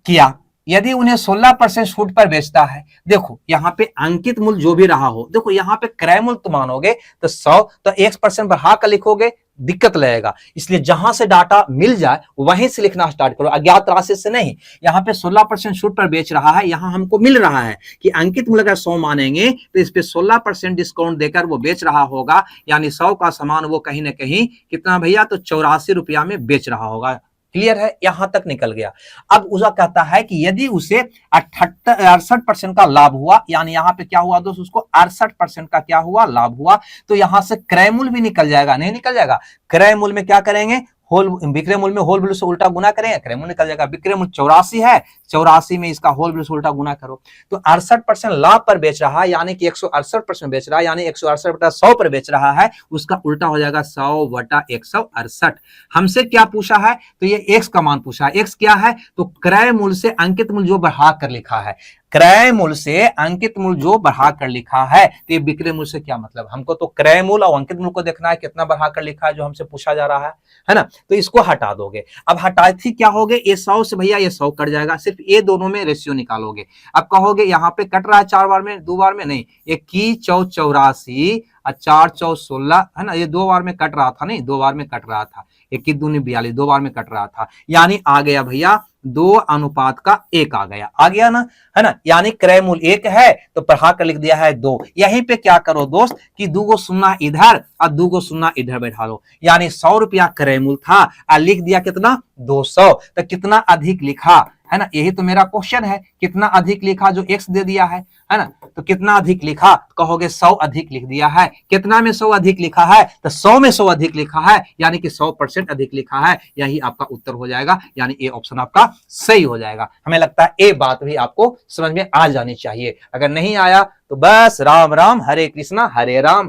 Speaker 1: किया यदि उन्हें 16% छूट पर बेचता है। देखो यहाँ पे अंकित मूल्य जो भी रहा हो, देखो यहाँ पे क्रय मूल्य तुम मानोगे तो 100, तो 1% बढ़ा कर लिखोगे दिक्कत लगेगा, इसलिए जहां से डाटा मिल जाए वहीं से लिखना स्टार्ट करो, अज्ञात राशि से नहीं। यहाँ पे 16% छूट पर बेच रहा है, यहाँ हमको मिल रहा है कि अंकित मूल्य अगर 100 मानेंगे तो इस पे 16% डिस्काउंट देकर वो बेच रहा होगा, यानी 100 का सामान वो कहीं ना कहीं कितना भैया, तो 84 रुपया में बेच रहा होगा। क्लियर है, यहां तक निकल गया। अब उसका कहता है कि यदि उसे 68% का लाभ हुआ, यानी यहाँ पे क्या हुआ दोस्त, उसको 68% का क्या हुआ, लाभ हुआ, तो यहां से क्रय मूल्य भी निकल जाएगा, नहीं निकल जाएगा। क्रय मूल्य में क्या करेंगे, विक्रय मूल्य में होल वैल्यू से उल्टा गुना करेंगे, क्रय मूल्य निकल जाएगा। विक्रय मूल्य 84 है, 84 में इसका होल वैल्यू से उल्टा गुना करो, तो 68% लाभ पर बेच रहा है, यानी कि 168% बेच रहा है, यानी 168 बटा 100 पर बेच रहा है, उसका उल्टा हो जाएगा 100 बटा 168। हमसे क्या पूछा है, तो ये x का मान पूछा है। x क्या है, तो क्रय मूल्य से अंकित मूल्य जो बढ़ा कर लिखा है, क्रय मूल्य से अंकित मूल्य जो बढ़ाकर लिखा है, तो ये विक्रय मूल्य से क्या मतलब, हमको तो क्रय मूल्य और अंकित मूल्य को देखना है कितना बढ़ाकर लिखा है जो हमसे पूछा जा रहा है ना। तो इसको हटा दोगे। अब हटाती क्या होगे, ये 100 से भैया ये 100 कट जाएगा, सिर्फ ये दोनों में रेशियो निकालोगे। अब कहोगे यहाँ पे कट रहा है 4 बार में, 2 बार में नहीं, 21 4 84 और 4 4 16 है ना, ये 2 बार में कट रहा था, नहीं 2 बार में कट रहा था, 21 दूनी 42, 2 बार में कट रहा था, यानी आ गया भैया 2:1 आ गया ना, है ना। यानी क्रय मूल्य 1 है तो बढ़ा कर लिख दिया है 2। यहीं पे क्या करो दोस्त कि 2 गो शून्य इधर और 2 गो शून्य इधर बैठा लो, यानी 100 रुपया क्रय मूल्य था और लिख दिया कितना 200, तो कितना अधिक लिखा, है ना। यही तो मेरा क्वेश्चन है, कितना अधिक लिखा जो x दे दिया है ना। तो कितना अधिक लिखा, कहोगे 100 अधिक लिख दिया है। कितना में 100 अधिक लिखा है, तो 100 में 100 अधिक लिखा है, यानी कि 100% अधिक लिखा है। यही आपका उत्तर हो जाएगा, यानी ए ऑप्शन आपका सही हो जाएगा। हमें लगता है ये बात भी आपको समझ में आ जानी चाहिए। अगर नहीं आया तो बस राम राम हरे कृष्णा हरे राम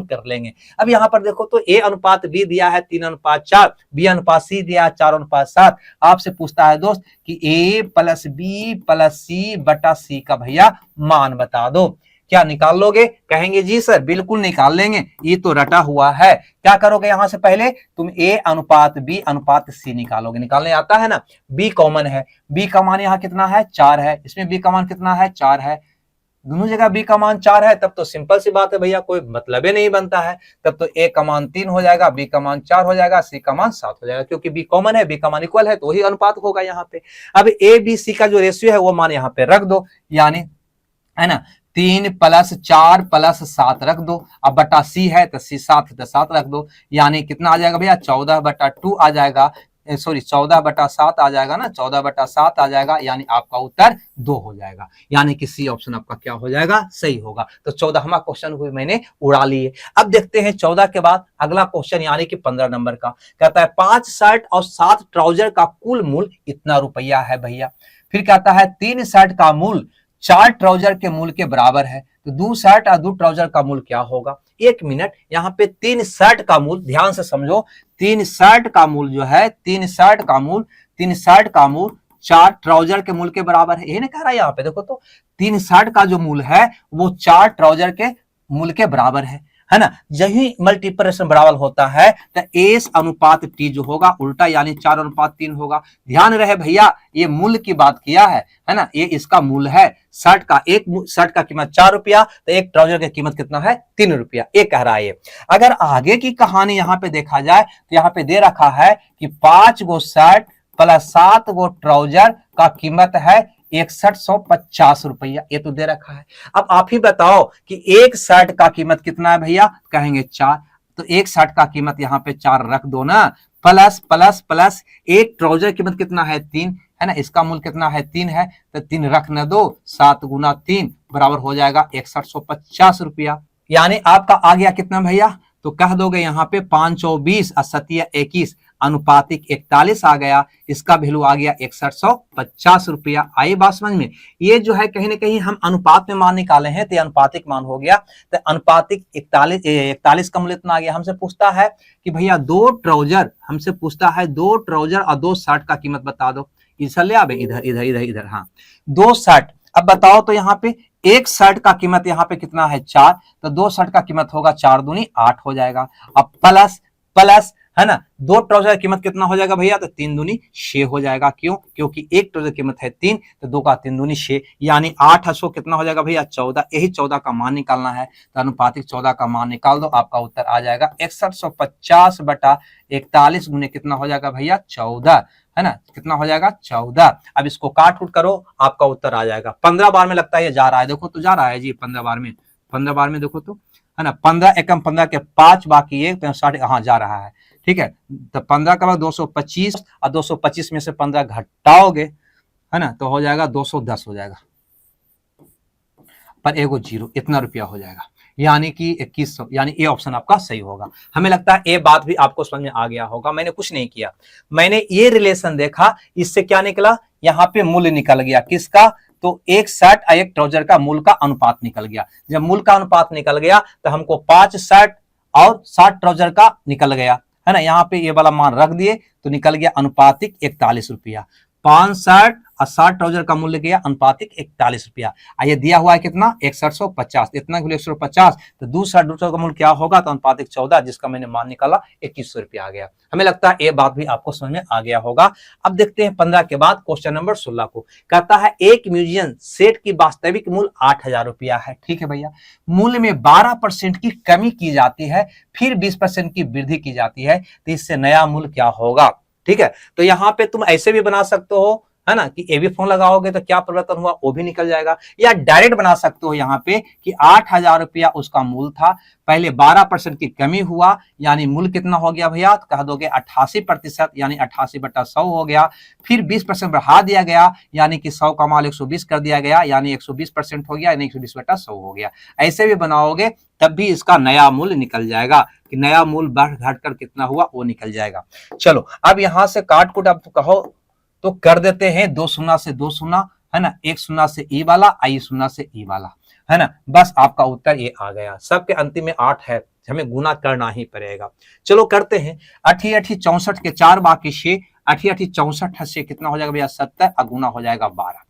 Speaker 1: कर लेंगे। अब यहाँ पर देखो तो ए अनुपात बी दिया है 3:4, बी अनुपात सी दिया है 4:7। आपसे पूछता है दोस्त कि ए प्लस बी प्लस सी बटा सी का भैया मान बता दो, क्या निकाल लोगे? कहेंगे जी सर बिल्कुल निकाल लेंगे, ये तो रटा हुआ है। क्या करोगे, यहां से पहले तुम ए अनुपात बी अनुपात सी निकालोगे। निकालने आता है ना, बी कॉमन है, बी का मान यहाँ कितना है 4 है, इसमें बी का मान कितना है 4 है, दोनों जगह बी का मान 4 है, तब तो सिंपल सी बात है भैया, कोई मतलब ही नहीं बनता है। तब तो ए का मान 3 हो जाएगा, बी का मान 4 हो जाएगा, सी का मान 7 हो जाएगा, क्योंकि बी कॉमन है, बी का मान इक्वल है, तो वही अनुपात होगा यहाँ पे। अब ए बी सी का जो रेशियो है वो मान यहाँ पे रख दो, यानी है ना 3 + 4 + 7 रख दो। अब बटा सी है तो सी 7 है तो 7 रख दो, यानी कितना आ जाएगा भैया 14/2 आ जाएगा, सॉरी 14/7 आ जाएगा ना, 14/7 आ जाएगा, यानी आपका उत्तर 2 हो जाएगा, यानी कि सी ऑप्शन आपका क्या हो जाएगा, सही होगा। तो 14वां क्वेश्चन को मैंने उड़ा लिए। अब देखते हैं 14 के बाद अगला क्वेश्चन, यानी कि 15 नंबर का, कहता है 5 शर्ट और 7 ट्राउजर का कुल मूल्य इतना रुपया है भैया। फिर कहता है 3 शर्ट का मूल्य 4 ट्राउजर के मूल्य के बराबर है, तो 2 शर्ट और 2 ट्राउजर का मूल्य क्या होगा? 1 मिनट, यहाँ पे 3 शर्ट का मूल्य ध्यान से समझो, 3 शर्ट का मूल्य जो है 3 शर्ट का मूल्य 4 ट्राउजर के मूल्य के बराबर है। यही नहीं कह रहा है यहाँ पे, देखो तो 3 शर्ट का जो मूल्य है वो 4 ट्राउजर के मूल्य के बराबर है ना। यही मल्टीप्लिकेशन बराबर होता है तो एस अनुपात टी जो होगा उल्टा, यानी 4:3 होगा। ध्यान रहे भैया, ये मूल्य की बात किया है ना, ये इसका मूल्य है शर्ट का। एक शर्ट का कीमत 4 रुपया, तो एक ट्राउजर की कीमत कितना है 3 रुपया, ये कह रहा है ये। अगर आगे की कहानी यहाँ पे देखा जाए तो यहाँ पे दे रखा है कि 5 गो शर्ट प्लस 7 गो ट्राउजर का कीमत है 6150 रुपया, ये तो दे रखा है। अब आप ही बताओ कि एक शर्ट का कीमत कितना है भैया, कहेंगे 4, तो एक शर्ट का कीमत यहाँ पे 4 रख दो ना, प्लस प्लस प्लस एक ट्राउजर कीमत कितना है 3 है ना, इसका मूल्य कितना है 3 है, तो 3 रख न दो, 7 × 3 बराबर हो जाएगा 6150 रुपया। यानी आपका आ गया कितना भैया, तो कह दोगे यहाँ पे 5 × 20 और 7 × 21 अनुपातिक 41 आ गया, इसका वैल्यू आ गया 6150 रुपया। आई बात समझ में? ये जो है कहीं ना कहीं हम अनुपात में मान निकाले हैं तो अनुपातिक मान हो गया, तो अनुपातिक 41 का मूल्य इतना आ गया। हमसे पूछता है कि भैया 2 ट्राउजर, हमसे पूछता है 2 ट्राउजर और 2 शर्ट का कीमत बता दो। इधर ले आवे, इधर इधर इधर इधर, हाँ 2 शर्ट। अब बताओ तो यहाँ पे एक शर्ट का कीमत यहाँ पे कितना है 4, तो 2 शर्ट का कीमत होगा 4 दूनी 8 हो जाएगा। अब प्लस प्लस है ना, 2 ट्राउजर की कीमत कितना हो जाएगा भैया, तो 3 दूनी 6 हो जाएगा। क्यों? क्योंकि एक ट्राउजर की कीमत है 3, तो 2 का 3 दूनी 6, यानी 8 800 कितना हो जाएगा भैया 14। यही 14 का मान निकालना है, तो अनुपातिक 14 का मान निकाल दो, आपका उत्तर आ जाएगा 6150 बटा 41 गुने कितना हो जाएगा भैया 14, है ना, कितना हो जाएगा 14। अब इसको काट उठ करो, आपका उत्तर आ जाएगा 15 बार में। लगता है ये जा रहा है, देखो तो जा रहा है जी 15 बार में, 15 बार में देखो तो, है ना, 15 एकम 15 के 5 बाकी 1 तो 60, हाँ जा रहा है, ठीक है। तो 15 का बाद 225 और 225 में से 15 घटाओगे, है ना, तो हो जाएगा 210 हो जाएगा, पर एगो जीरो, इतना रुपया हो जाएगा, यानी कि 2100, यानी ये ऑप्शन आपका सही होगा। हमें लगता है ये बात भी आपको समझ में आ गया होगा। मैंने कुछ नहीं किया, मैंने ये रिलेशन देखा, इससे क्या निकला, यहाँ पे मूल्य निकल गया किसका, तो एक शर्ट और एक ट्राउजर का मूल्य का अनुपात निकल गया। जब मूल्य का अनुपात निकल गया तो हमको 5 शर्ट और 7 ट्राउजर का निकल गया, है ना, यहाँ पे ये वाला मान रख दिए तो निकल गया अनुपातिक 41 रुपया। 5 शर्ट और 60 ट्राउजर का मूल्य गया अनुपातिक 41 रुपया। ये दिया हुआ है कितना 6150, इतना 150, तो दूसरा ट्राउजर का मूल्य क्या होगा तो अनुपातिक 14, जिसका मैंने मान निकाला 2100 रुपया आ गया। हमें लगता है ये बात भी आपको समझ में आ गया होगा। अब देखते हैं 15 के बाद क्वेश्चन नंबर 16 को। कहता है एक म्यूजियम सेट की वास्तविक मूल्य 8000 रुपया है। ठीक है भैया, मूल्य में 12% की कमी की जाती है, फिर 20% की वृद्धि की जाती है, तो इससे नया मूल्य क्या होगा। ठीक है, तो यहां पे तुम ऐसे भी बना सकते हो, है ना, कि एबी फॉर्म लगाओगे तो क्या परिवर्तन हुआ वो भी निकल जाएगा, या डायरेक्ट बना सकते हो यहाँ पे कि 8000 रुपया उसका मूल्य था, पहले 12% की कमी हुआ, यानी मूल्य कितना हो गया भैया, तो कह दोगे 88%, यानी 88/100 हो गया, फिर 20% बढ़ा दिया गया, यानी कि 100 का मान 120 कर दिया गया, यानी 120% हो गया, यानी 120/100 हो गया। ऐसे भी बनाओगे तब भी इसका नया मूल्य निकल जाएगा, कि नया मूल्य बढ़ घटकर कितना हुआ वो निकल जाएगा। चलो अब यहां से काट कुट अब कहो तो कर देते हैं, 2 शून्य से 2 शून्य, है ना, 1 शून्य से ई वाला, आई शून्य से ई वाला, है ना, बस आपका उत्तर ये आ गया। सबके अंतिम में 8 है, हमें गुना करना ही पड़ेगा। चलो करते हैं, 8 8 64 के 4 बाकी 6, 8 8 64 से कितना हो जाएगा भैया 70, और गुना हो जाएगा 12,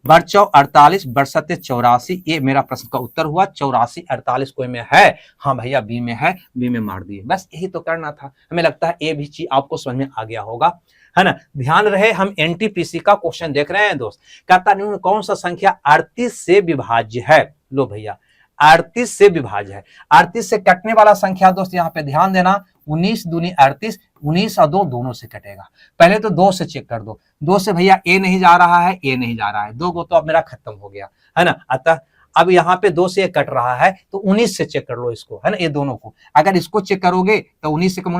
Speaker 1: बरचौ 48, बरसते 84, ये मेरा प्रश्न का उत्तर हुआ। 84 48 कोई में है, हाँ भैया बी में है, बी में मार दिए, बस यही तो करना था। हमें लगता है ये भी चीज आपको समझ में आ गया होगा, है ना। ध्यान रहे हम एनटीपीसी का क्वेश्चन देख रहे हैं दोस्त। कहता है कौन सा संख्या 38 से विभाज्य है। लो भैया 38 से विभाज्य है, 38 से कटने वाला संख्या दोस्त यहाँ पे ध्यान देना, 19 दूनी 38, 19 और 2 दोनों से कटेगा। पहले तो 2 से चेक कर दो, 2 से भैया ए नहीं जा रहा है, ए नहीं जा रहा है, 2 को तो अब मेरा खत्म हो गया, है ना। अतः अब यहाँ पे 2 से ये कट रहा है, तो 19 से चेक कर लो इसको, है ना, ये दोनों को। अगर इसको चेक करोगे तो 19 से कम,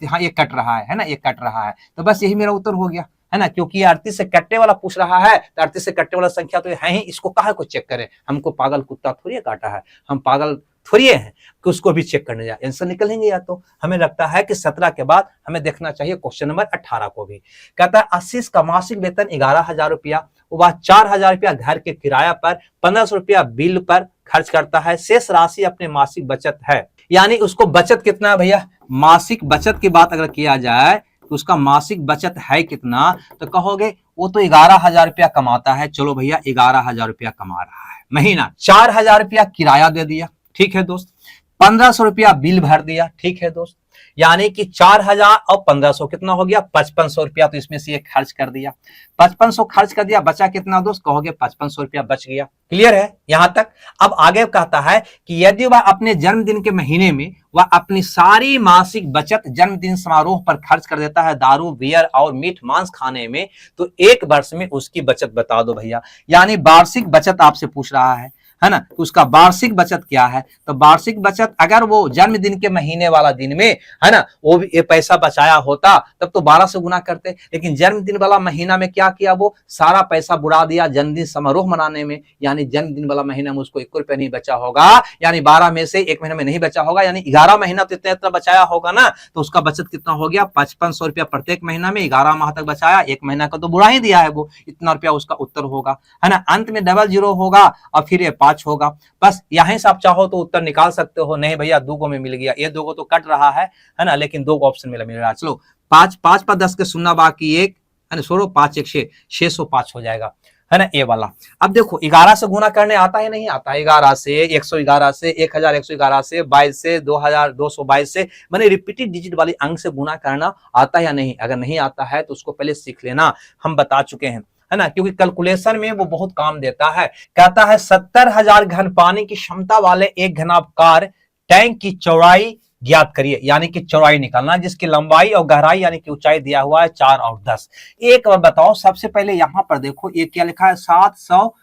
Speaker 1: हाँ ये कट रहा है ना, ये कट रहा है, तो बस यही मेरा उत्तर हो गया, है ना, क्योंकि ये 38 से कटने वाला पूछ रहा है, तो 38 से कटने वाला संख्या तो है ही, इसको कहाँ को चेक करें, हमको पागल कुत्ता थोड़ी काटा है, हम पागल थोड़ी है कि उसको भी चेक करने जाए, आंसर निकलेंगे। या तो हमें लगता है कि 17 के बाद हमें देखना चाहिए क्वेश्चन नंबर 18 को भी। कहता है आशीष का मासिक वेतन 11,000 रुपया, वह 4,000 रुपया घर के किराया पर, 1500 रुपया बिल पर खर्च करता है, शेष राशि अपने मासिक बचत है। यानी उसको बचत कितना है भैया, मासिक बचत की बात अगर किया जाए तो उसका मासिक बचत है कितना, तो कहोगे वो तो 11,000 रुपया कमाता है। चलो भैया 11,000 रुपया कमा रहा है महीना, 4,000 रुपया किराया दे दिया, ठीक है दोस्त, 1500 रुपया बिल भर दिया, ठीक है दोस्त, यानी कि 4,000 और 1500 कितना हो गया 5500 रुपया, तो इसमें से ये खर्च कर दिया, 5500 खर्च कर दिया, बचा कितना दोस्त, कहोगे 5500 रुपया बच गया। क्लियर है यहां तक। अब आगे कहता है कि यदि वह अपने जन्मदिन के महीने में वह अपनी सारी मासिक बचत जन्मदिन समारोह पर खर्च कर देता है, दारू बियर और मीट मांस खाने में, तो एक वर्ष में उसकी बचत बता दो भैया। यानी वार्षिक बचत आपसे पूछ रहा है ना, तो उसका वार्षिक बचत क्या है, तो वार्षिक बचत अगर वो जन्मदिन के महीने वाला दिन में, है ना, वो भी ये पैसा बचाया होता तब तो 12 से गुना करते, लेकिन जन्मदिन वाला महीना में क्या किया, वो सारा पैसा बुड़ा दिया जन्मदिन समारोह मनाने में, यानी जन्मदिन वाला महीना में उसको 1 रुपया नहीं बचा होगा, यानी 12 में से 1 महीने में नहीं बचा होगा, यानी 11 महीना तो इतना बचाया होगा ना, तो उसका बचत कितना हो गया 5500 रुपया प्रत्येक महीना में, 11 माह तक बचाया, 1 महीना का तो बुरा ही दिया है वो, इतना रुपया उसका उत्तर होगा, है ना। अंत में डबल जीरो होगा और फिर ये 5 होगा। बस यहीं से आप चाहो तो उत्तर निकाल सकते हो, नहीं भैया 2 में मिल गया, ये 2 तो कट रहा है ना, लेकिन 2 ऑप्शन मिल रहा है। चलो 5 5 पर 10 के शून्य बाकी 1, है ना, 16 5 1 6, 605 हो जाएगा, है ना, ये वाला। अब देखो 11 से गुना करने आता है नहीं आता, 11 से 111 से 1111 से 22 से 2222 से, मैंने रिपीटेड डिजिट वाली अंक से गुना करना आता है या नहीं, अगर नहीं आता है तो उसको पहले सीख लेना, हम बता चुके हैं, है ना, क्योंकि कैलकुलेशन में वो बहुत काम देता है। कहता है 70,000 घन पानी की क्षमता वाले एक घनाकार टैंक की चौड़ाई ज्ञात करिए, यानी कि चौड़ाई निकालना, जिसकी लंबाई और गहराई यानी कि ऊंचाई दिया हुआ है 4 और 10। एक बार बताओ, सबसे पहले यहां पर देखो ये क्या लिखा है, 700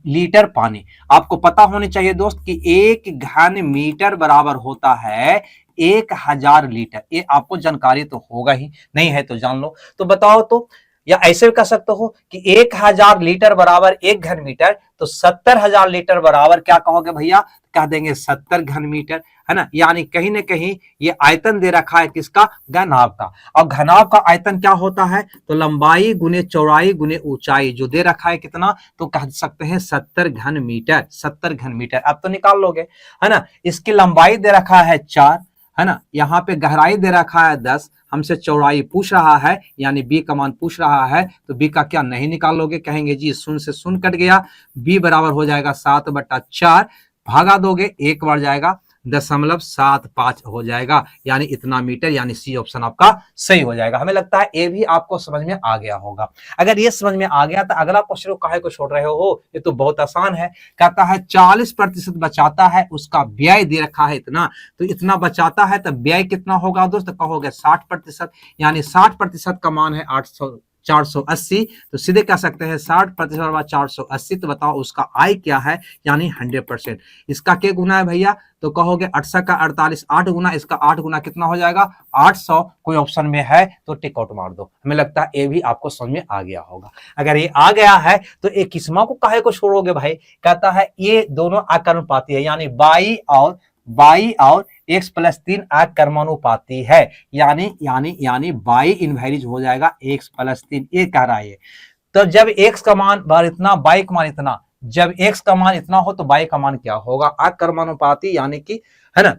Speaker 1: लीटर पानी। आपको पता होनी चाहिए दोस्त कि 1 घन मीटर बराबर होता है 1000 लीटर, ये आपको जानकारी तो होगा ही, नहीं है तो जान लो। तो बताओ तो, या ऐसे भी कह सकते हो कि 1000 लीटर बराबर 1 घन मीटर, तो 70,000 लीटर बराबर क्या कहोगे भैया, कह देंगे 70 घन मीटर, है ना। यानी कहीं ना कहीं ये आयतन दे रखा है किसका, घनाभ का, और घनाभ का आयतन क्या होता है, तो लंबाई गुने चौड़ाई गुने ऊंचाई, जो दे रखा है कितना, तो कह सकते हैं 70 घन मीटर, 70 घन मीटर। अब तो निकाल लोगे, है ना। इसकी लंबाई दे रखा है 4 है ना, यहाँ पे गहराई दे रखा है 10, हमसे चौड़ाई पूछ रहा है, यानी बी का मान पूछ रहा है, तो बी का क्या नहीं निकालोगे, कहेंगे जी शून्य से शून्य कट गया, बी बराबर हो जाएगा 7/4, भागा दोगे 1 बार जाएगा, 0.75 हो जाएगा, यानी इतना मीटर, यानी सी ऑप्शन आपका सही हो जाएगा। हमें लगता है ये भी आपको समझ में आ गया होगा। अगर ये समझ में आ गया तो अगला क्वेश्चन काहे को छोड़ रहे हो, ये तो बहुत आसान है। कहता है 40% बचाता है, उसका व्यय दे रखा है इतना, तो इतना बचाता है तो व्यय कितना होगा दोस्त, कहोगे 60%, यानी 60% का मान है 480, तो सीधे कह सकते हैं 60% 480, तो बताओ उसका आय क्या है, यानी 100%। इसका क्या गुना है भैया, तो कहोगे 8 का 48, 8 गुना, इसका 8 गुना कितना हो जाएगा 800, कोई ऑप्शन में है तो टिक आउट मार दो। हमें लगता है ये भी आपको समझ में आ गया होगा। अगर ये आ गया है तो एक किस्मा को काहे को छोड़ोगे भाई, कहता है ये दोनों आकर्मपाती है, यानी बाई और x+3 आकर्मानुपाती है, यानी बाई इनवेरिज हो जाएगा x+3, ये कह रहा है। तो जब x का मान बार इतना, बाई का मान इतना, जब x का मान इतना हो तो बाई का मान क्या होगा, आकर्मानुपाती, यानी कि है ना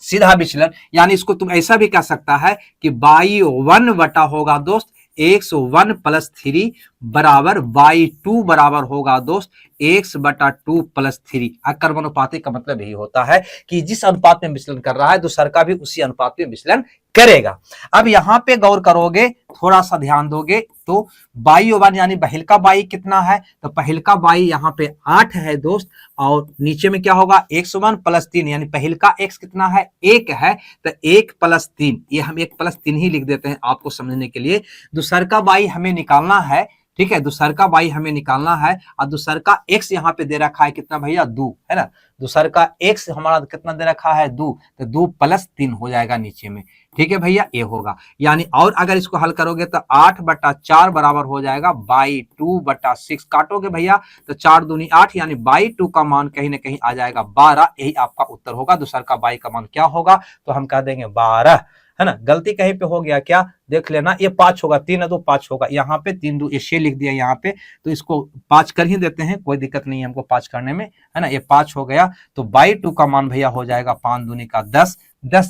Speaker 1: सीधा विचलन। यानी इसको तुम ऐसा भी कह सकता है कि बाई 1 बटा होगा दोस्त x1 + 3 बराबर बाई 2 बराबर होगा दोस्त x/2 + 3। आकर्मानुपाती का मतलब यही होता है कि जिस अनुपात में विचलन कर रहा है दूसर का भी उसी अनुपात में विचलन करेगा। अब यहां पे गौर करोगे, थोड़ा सा ध्यान दोगे तो बाई 1 यानी पहल का बाई कितना है, तो पहल का बाई यहाँ पे 8 है दोस्त, और नीचे में क्या होगा x1 + 3, यानी पहल का x कितना है 1 है, तो 1 + 3, ये हम 1 + 3 ही लिख देते हैं आपको समझने के लिए। दूसर का बाई हमें निकालना है, ठीक है, दूसर का बाई हमें निकालना है, और दूसर का x यहाँ पे दे रखा है कितना भैया 2, है ना, दूसर का x हमारा कितना दे रखा है 2, तो 2 + 3 हो जाएगा नीचे में, ठीक है भैया, ये होगा। यानी और अगर इसको हल करोगे तो 8/4 बराबर हो जाएगा बाई 2/6, काटोगे भैया तो 4 दूनी 8, यानी बाई 2 का मान कहीं ना कहीं आ जाएगा 12, यही आपका उत्तर होगा। दूसर का बाई का मान क्या होगा, तो हम कह देंगे 12, है ना। गलती कहीं पे हो गया क्या देख लेना, ये 5 होगा, 3 है तो 5 होगा, यहाँ पे 3 2 6 लिख दिया यहाँ पे, तो इसको 5 कर ही देते हैं, कोई दिक्कत नहीं है हमको 5 करने में, है ना। ये 5 हो गया, तो बाई 2 का मान भैया हो जाएगा 5 दूनी का 10,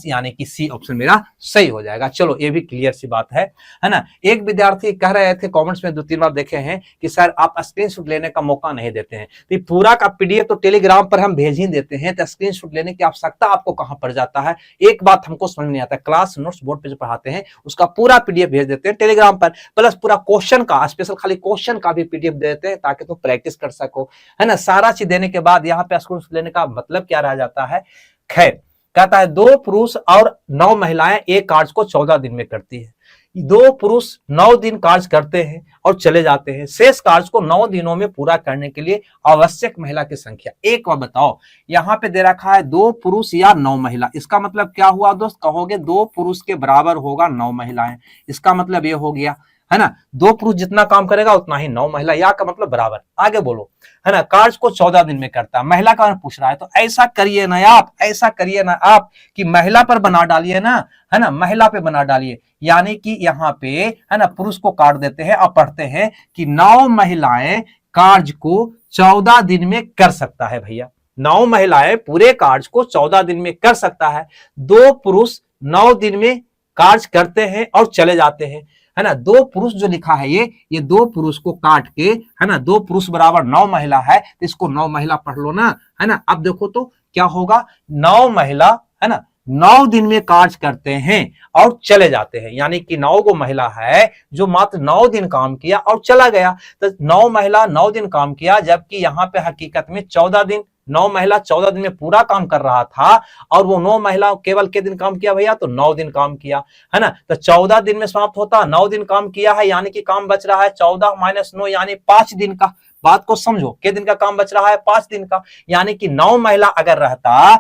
Speaker 1: यानी कि सी ऑप्शन मेरा सही हो जाएगा। चलो ये भी क्लियर सी बात है ना। एक विद्यार्थी कह रहे थे कमेंट्स में 2-3 बार देखे हैं कि सर आप स्क्रीनशॉट लेने का मौका नहीं देते हैं, तो पूरा का पीडीएफ तो टेलीग्राम पर हम भेज ही देते हैं, तो स्क्रीनशॉट लेने की आवश्यकता आपको कहां पड़ जाता है। एक बात हमको समझ नहीं आता, क्लास नोट्स बोर्ड पे जो पढ़ाते हैं उसका पूरा पीडीएफ भेज देते हैं टेलीग्राम पर, प्लस पूरा क्वेश्चन का स्पेशल खाली क्वेश्चन का भी पीडीएफ देते हैं ताकि तुम प्रैक्टिस कर सको, है ना। सारा चीज देने के बाद यहाँ पे स्क्रीनशॉट लेने का मतलब क्या रह जाता है। खैर, कहता है 2 पुरुष और 9 महिलाएं एक कार्य को 14 दिन में करती है। 2 पुरुष 9 दिन कार्य करते हैं और चले जाते हैं, शेष कार्य को 9 दिनों में पूरा करने के लिए आवश्यक महिला की संख्या एक बार बताओ। यहाँ पे दे रखा है 2 पुरुष या 9 महिला, इसका मतलब क्या हुआ दोस्त, कहोगे 2 पुरुष के बराबर होगा 9 महिलाएं, इसका मतलब ये हो गया, है ना। 2 पुरुष जितना काम करेगा उतना ही 9 महिला, या का मतलब बराबर। आगे बोलो, है ना, कार्य को 14 दिन में करता है, महिला का पूछ रहा है, तो ऐसा करिए ना आप, ऐसा करिए ना आप कि महिला पर बना डालिए ना, है ना, महिला पे बना डालिए, यानी कि यहाँ पे है ना पुरुष को काट देते हैं और पढ़ते हैं कि 9 महिलाएं कार्य को 14 दिन में कर सकता है भैया। 9 महिलाएं पूरे कार्य को 14 दिन में कर सकता है। 2 पुरुष 9 दिन में कार्य करते हैं और चले जाते हैं, है ना। 2 पुरुष जो लिखा है ये 2 पुरुष को काट के, है ना, 2 पुरुष बराबर 9 महिला है, तो इसको 9 महिला पढ़ लो ना, है ना। अब देखो तो क्या होगा, 9 महिला, है ना, 9 दिन में कार्य करते हैं और चले जाते हैं, यानी कि 9 गो महिला है जो मात्र 9 दिन काम किया और चला गया, तो 9 महिला 9 दिन काम किया, जबकि यहाँ पे हकीकत में 14 दिन, 9 महिला 14 दिन में पूरा काम कर रहा था, और वो 9 महिला केवल के दिन काम किया भैया, तो 9 दिन काम किया, है ना। तो 14 दिन में समाप्त होता, 9 दिन काम किया है, यानी कि काम बच रहा है 14 - 9, यानी 5 दिन का। बात को समझो, के दिन का काम बच रहा है 5 दिन का, यानी कि 9 महिला अगर रहता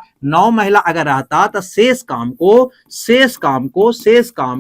Speaker 1: तो शेष काम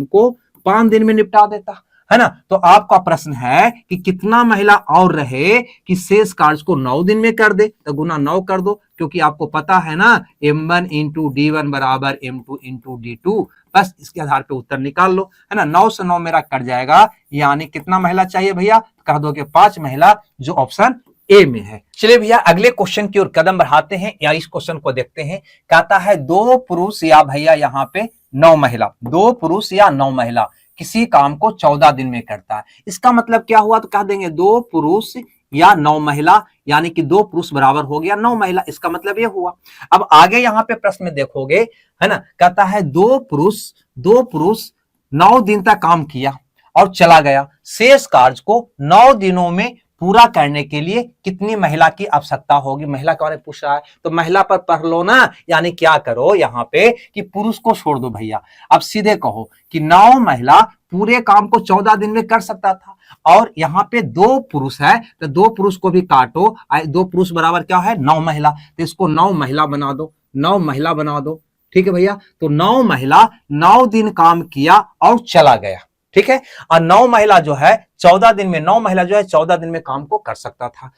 Speaker 1: को 5 दिन में निपटा देता, है ना। तो आपका प्रश्न है कि कितना महिला और रहे कि शेष कार्य को 9 दिन में कर दे, तो गुना 9 कर दो, क्योंकि आपको पता है ना m1 × d1 बराबर m2 × d2, बस इसके आधार पे उत्तर निकाल लो, है ना। 9 से 9 मेरा कट जाएगा, यानी कितना महिला चाहिए भैया, कह दो कि 5 महिला, जो ऑप्शन ए में है। चलिए भैया अगले क्वेश्चन की ओर कदम बढ़ाते हैं या इस क्वेश्चन को देखते हैं। कहता है 2 पुरुष या भैया यहाँ पे 9 महिला, 2 पुरुष या 9 महिला किसी काम को 14 दिन में करता है। इसका मतलब क्या हुआ, तो कह देंगे 2 पुरुष या 9 महिला, यानी कि 2 पुरुष बराबर हो गया 9 महिला, इसका मतलब ये हुआ। अब आगे यहाँ पे प्रश्न में देखोगे, है ना, कहता है 2 पुरुष 9 दिन तक काम किया और चला गया, शेष कार्य को 9 दिनों में पूरा करने के लिए कितनी महिला की आवश्यकता होगी। महिला के बारे में पूछ रहा है तो महिला पर पढ़ लो ना, यानी क्या करो यहाँ पे कि पुरुष को छोड़ दो भैया। अब सीधे कहो कि 9 महिला पूरे काम को 14 दिन में कर सकता था, और यहाँ पे 2 पुरुष है तो 2 पुरुष को भी काटो, 2 पुरुष बराबर क्या है 9 महिला, तो इसको 9 महिला बना दो, 9 महिला बना दो। ठीक है भैया, तो 9 महिला 9 दिन काम किया और चला गया। ठीक है, और 9 महिला जो है 14 दिन में, 9 महिला जो है 14 दिन में काम को कर सकता था।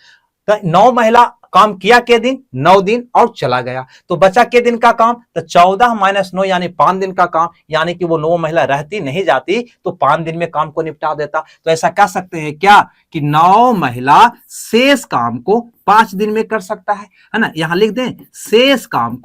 Speaker 1: तो 9 महिला काम किया के दिन 9 दिन और चला गया, तो बचा के दिन का काम, तो 14 - 9 यानी 5 दिन का काम, यानी कि वो 9 महिला रहती नहीं जाती तो 5 दिन में काम को निपटा देता। तो ऐसा कह सकते हैं क्या कि 9 महिला शेष काम को 5 दिन में कर सकता है ना। यहां लिख दें शेष काम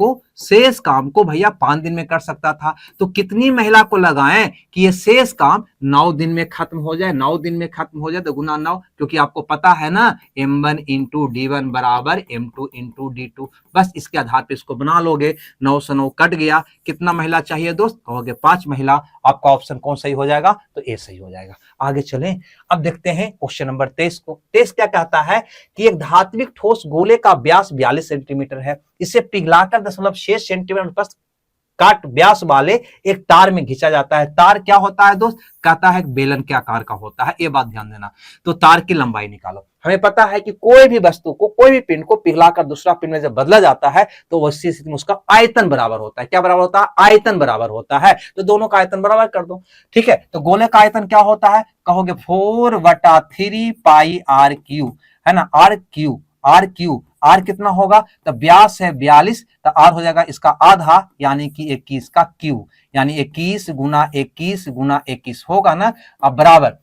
Speaker 1: को भैया 5 दिन में कर सकता था। तो कितनी महिला को लगाएं कि ये शेष काम 9 दिन में खत्म हो जाए, 9 दिन में खत्म हो जाए, तो गुना 9, क्योंकि आपको पता है ना M1 × D1 बराबर M2 × D2। बस इसके आधार पे इसको बना लोगे, 9 से 9 कट गया, कितना महिला चाहिए दोस्त, कहोगे 5 महिला। आपका ऑप्शन कौन सही हो जाएगा, तो ए सही हो जाएगा। आगे चलें, अब देखते हैं क्वेश्चन नंबर 23 को। 23 क्या कहता है कि एक धात्विक ठोस गोले का व्यास 42 सेंटीमीटर है, इसे पिघलाकर 0.6 सेंटीमीटर काट व्यास वाले एक तार में खींचा जाता है। तार क्या होता है दोस्त, कहता है बेलन के आकार का होता है, ये बात ध्यान देना। तो तार की लंबाई निकालो। हमें पता है कि कोई भी वस्तु को, कोई भी पिंड को पिघलाकर दूसरा पिंड में जब बदला जाता है तो वैसी स्थिति में उसका आयतन बराबर होता है। क्या बराबर होता है, आयतन बराबर होता है। तो दोनों का आयतन बराबर कर दो। ठीक है, तो गोले का आयतन क्या होता है, कहोगे 4/3 पाई r3, है ना, r कितना होगा, तो व्यास है 42, तो r हो जाएगा इसका आधा, यानी कि 21 का क्यूब, यानी 21 × 21 × 21 होगा ना। अब बराबर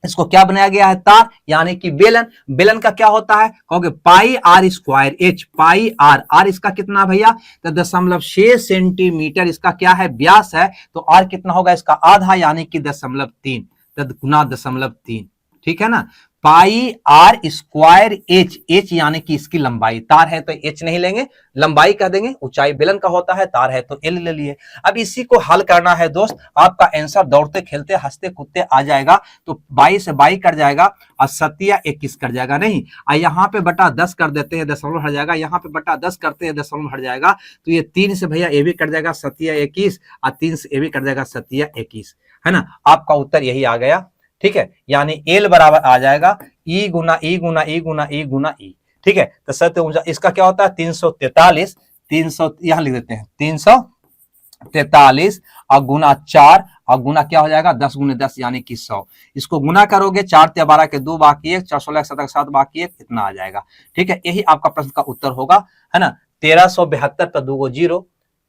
Speaker 1: इसको क्या बनाया गया है, तार, यानी कि बेलन का क्या होता है, कहोगे पाई r² h, पाई r इसका कितना भैया, तो 0.6 सेंटीमीटर इसका क्या है व्यास है, तो r कितना होगा इसका आधा, यानी कि 0.3, तो गुना 0.3। ठीक है ना, पाई r² h यानी कि इसकी लंबाई, तार है तो h नहीं लेंगे, लंबाई कह देंगे, ऊंचाई बेलन का होता है, तार है तो l ले लिए। अब इसी को हल करना है दोस्त, आपका आंसर दौड़ते खेलते हंसते कूदते आ जाएगा। तो 22 से 22 कट जाएगा और 7 21 कट जाएगा, नहीं यहाँ पे बटा 10 कर देते हैं, दशमलव हट जाएगा, यहाँ पे बटा 10 करते हैं, दशमलव हट जाएगा। तो ये 3 से भैया ये भी कट जाएगा 7 21, और 3 से ये भी कट जाएगा 7 21, है ना। आपका उत्तर यही आ गया। ठीक है, यानी एल बराबर आ जाएगा ई गुना ई गुना ई गुना ई गुना ई। ठीक है, तो सत्य ऊंचा इसका क्या होता है 343, 300 यहां लिख देते हैं 343 और गुना 4 और गुना क्या हो जाएगा 10 × 10 यानी कि 100। इसको गुना करोगे 4 × 12 के 2 बाकी 1, 4 16 7 7 बाकी 1, इतना आ जाएगा। ठीक है, यही आपका प्रश्न का उत्तर होगा, है ना। 1372 पर 2 0,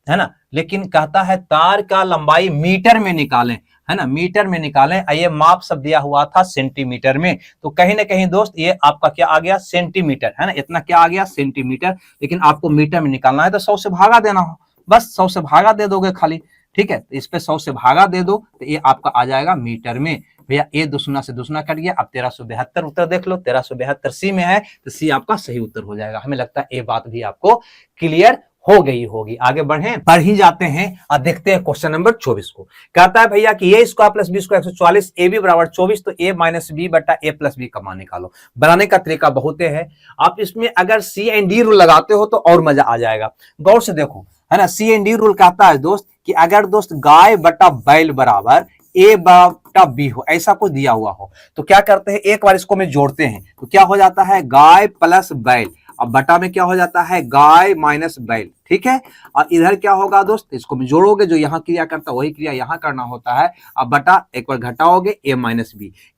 Speaker 1: है ना। लेकिन कहता है तार का लंबाई मीटर में निकालें, है ना, मीटर में निकालें। ये माप सब दिया हुआ था सेंटीमीटर में, तो कहीं ना कहीं दोस्त ये आपका क्या आ गया सेंटीमीटर, है ना, इतना क्या आ गया सेंटीमीटर। लेकिन आपको मीटर में निकालना है तो 100 से भागा देना हो, बस 100 से भागा दे दोगे खाली। ठीक है, तो इस पे 100 से भागा दे दो तो ये आपका आ जाएगा मीटर में। भैया ये 2 शून्य से 2 शून्य कट गया। अब 1372 उत्तर देख लो, 1372 सी में है, तो सी आपका सही उत्तर हो जाएगा। हमें लगता है ये बात भी आपको क्लियर हो गई होगी। आगे बढ़े, पढ़ ही जाते हैं और देखते हैं क्वेश्चन नंबर 24 को। कहता है भैया कि a² + b² 144, ab बराबर 24, तो a - b बटा a + b का मान निकालो। बनाने का तरीका बहुत है, आप इसमें अगर C&D रूल लगाते हो तो और मजा आ जाएगा। गौर से देखो, है ना, C&D रूल कहता है दोस्त कि अगर दोस्त गाय बटा बैल बराबर a बटा b हो, ऐसा कुछ दिया हुआ हो, तो क्या करते हैं एक बार इसको में जोड़ते हैं, तो क्या हो जाता है गाय प्लस बैल, अब बटा में क्या हो जाता है गाय माइनस बैल। ठीक है, और इधर क्या होगा दोस्त, इसको में जोड़ोगे, जो यहाँ क्रिया करता है वही क्रिया यहाँ करना होता है। अब बटा एक बार घटाओगे a - b,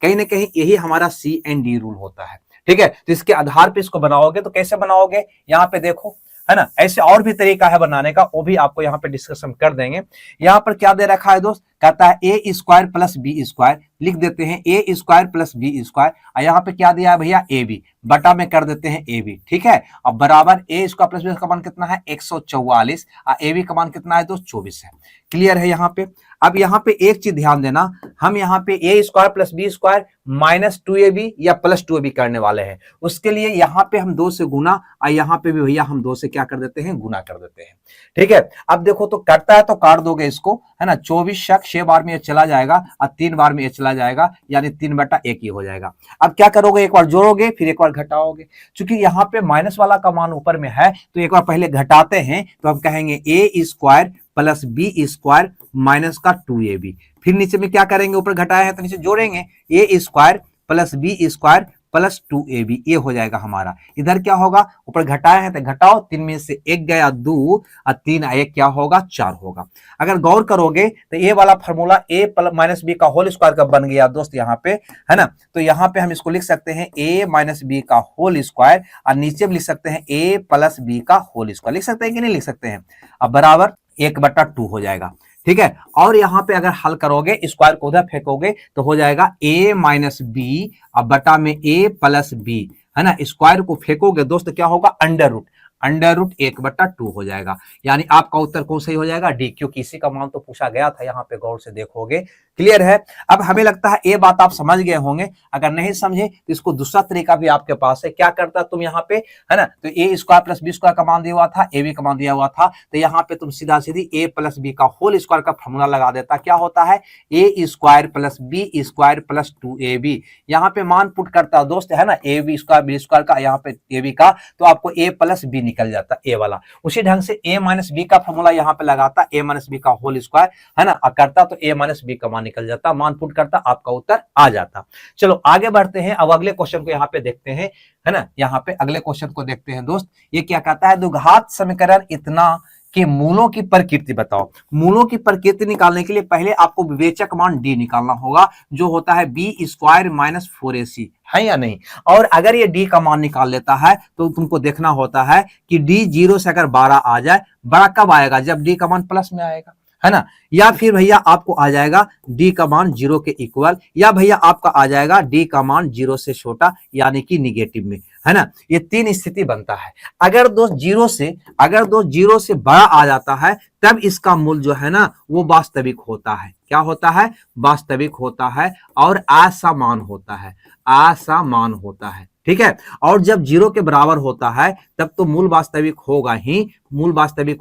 Speaker 1: कहीं ना कहीं यही हमारा C&D रूल होता है। ठीक है, तो इसके आधार पे इसको बनाओगे, तो कैसे बनाओगे यहाँ पे देखो, है ना, ऐसे और भी तरीका है बनाने का, वो भी आपको यहाँ पे डिस्कशन कर देंगे। यहाँ पर क्या दे रखा है दोस्त, कहता है a² + b², लिख देते हैं ए स्क्वायर प्लस बी स्क्वायर, और यहाँ पे क्या दिया है भैया ए बी, बटा में कर देते हैं ए बी, ठीक है। अब बराबर ए स्क्वायर प्लस बी का मान कितना है 144, और ए बी का मान कितना है तो 24 है। क्लियर है यहाँ पे। अब यहाँ पे एक चीज ध्यान देना, हम यहाँ पे A square plus B square minus 2ab या प्लस 2ab करने वाले हैं। उसके लिए यहाँ पे हम 2 से गुना, और यहाँ पे भी भैया हम 2 से क्या कर देते हैं गुना कर देते हैं, ठीक है। अब देखो तो करता है तो काट दोगे इसको, है ना, 24 शक 6 बार में ये चला जाएगा और 3 बार में ये चला जाएगा, यानी 3/1 ही हो जाएगा। अब क्या करोगे, एक बार जोड़ोगे फिर एक बार घटाओगे। चूंकि यहाँ पे माइनस वाला का मान ऊपर में है तो एक बार पहले घटाते हैं, तो हम कहेंगे A square plus B square minus का 2ab, फिर नीचे में क्या करेंगे, ऊपर घटाया है तो नीचे जोड़ेंगे A square plus B square plus 2ab, ये हो जाएगा हमारा। इधर क्या होगा, ऊपर घटाया है तो घटाओ, 3 में से 1 गया 2 और 3 1 क्या होगा 4 होगा। अगर गौर करोगे तो ये वाला फॉर्मूला a माइनस बी का होल स्क्वायर का बन गया दोस्त यहाँ पे, है ना। तो यहाँ पे हम इसको लिख सकते हैं a माइनस बी का होल स्क्वायर, और नीचे भी लिख सकते हैं a प्लस बी का होल स्क्वायर, लिख सकते हैं कि नहीं लिख सकते हैं। अब बराबर 1/2 हो जाएगा, ठीक है। और यहां पे अगर हल करोगे स्क्वायर को उधर फेंकोगे तो हो जाएगा a माइनस बी अब बटा में a प्लस बी, है ना। स्क्वायर को फेंकोगे दोस्त क्या होगा, अंडर रूट 1/2 हो जाएगा, यानी आपका उत्तर कौन सही हो जाएगा, डी, क्योंकि इसी का मान तो पूछा गया था, यहाँ पे गौर से देखोगे। क्लियर है। अब हमें लगता है ये बात आप समझ गए होंगे। अगर नहीं समझे तो इसको दूसरा तरीका भी आपके पास है। क्या करता तुम यहाँ पे, है ना, तो ए स्क्वायर प्लस बी स्क्वायर का मान दिया हुआ था, ए बी का मान दिया हुआ था, तो यहाँ पे तुम सीधा सीधी ए प्लस बी का होल स्क्वायर का फॉर्मूला लगा देता। क्या होता है, A square plus B square plus 2ab, यहाँ पे मान पुट करता दोस्त, है ना, A B square B square का, यहाँ पे ए बी का, तो आपको ए प्लस बी निकल जाता ए वाला। उसी ढंग से ए माइनस बी का फॉर्मूला यहाँ पे लगाता, ए माइनस बी का होल स्क्वायर, है ना, करता तो ए माइनस बी का मान निकल जाता, मान पुट करता, आपका उत्तर आ जाता। चलो आगे बढ़ते हैं। अब अगले क्वेश्चन को यहाँ पे देखते हैं, है ना, यहाँ पे अगले क्वेश्चन को देखते हैं दोस्त। ये क्या कहता है, द्विघात समीकरण इतना के मूलों की प्रकृति बताओ। मूलों की प्रकृति निकालने के लिए पहले आपको विवेचक मान डी निकालना होगा, जो होता है बी स्क्वायर माइनस 4ac, है या नहीं। और अगर ये डी का मान निकाल लेता है तो तुमको देखना होता है कि डी 0 से अगर 12 आ जाए, बड़ा कब आएगा, जब डी का मान प्लस में आएगा, है ना, या फिर भैया आपको आ जाएगा डी का मान 0 के इक्वल, या भैया आपका आ जाएगा डी का मान 0 से छोटा यानी कि निगेटिव में, है ना। ये 3 स्थिति बनता है। अगर दोस्त 0 से बड़ा आ जाता है तब इसका मूल जो है ना वो वास्तविक होता है। क्या होता है, वास्तविक होता है और असमान होता है, असमान होता है, ठीक है। और जब 0 के बराबर होता है तब तो मूल वास्तविक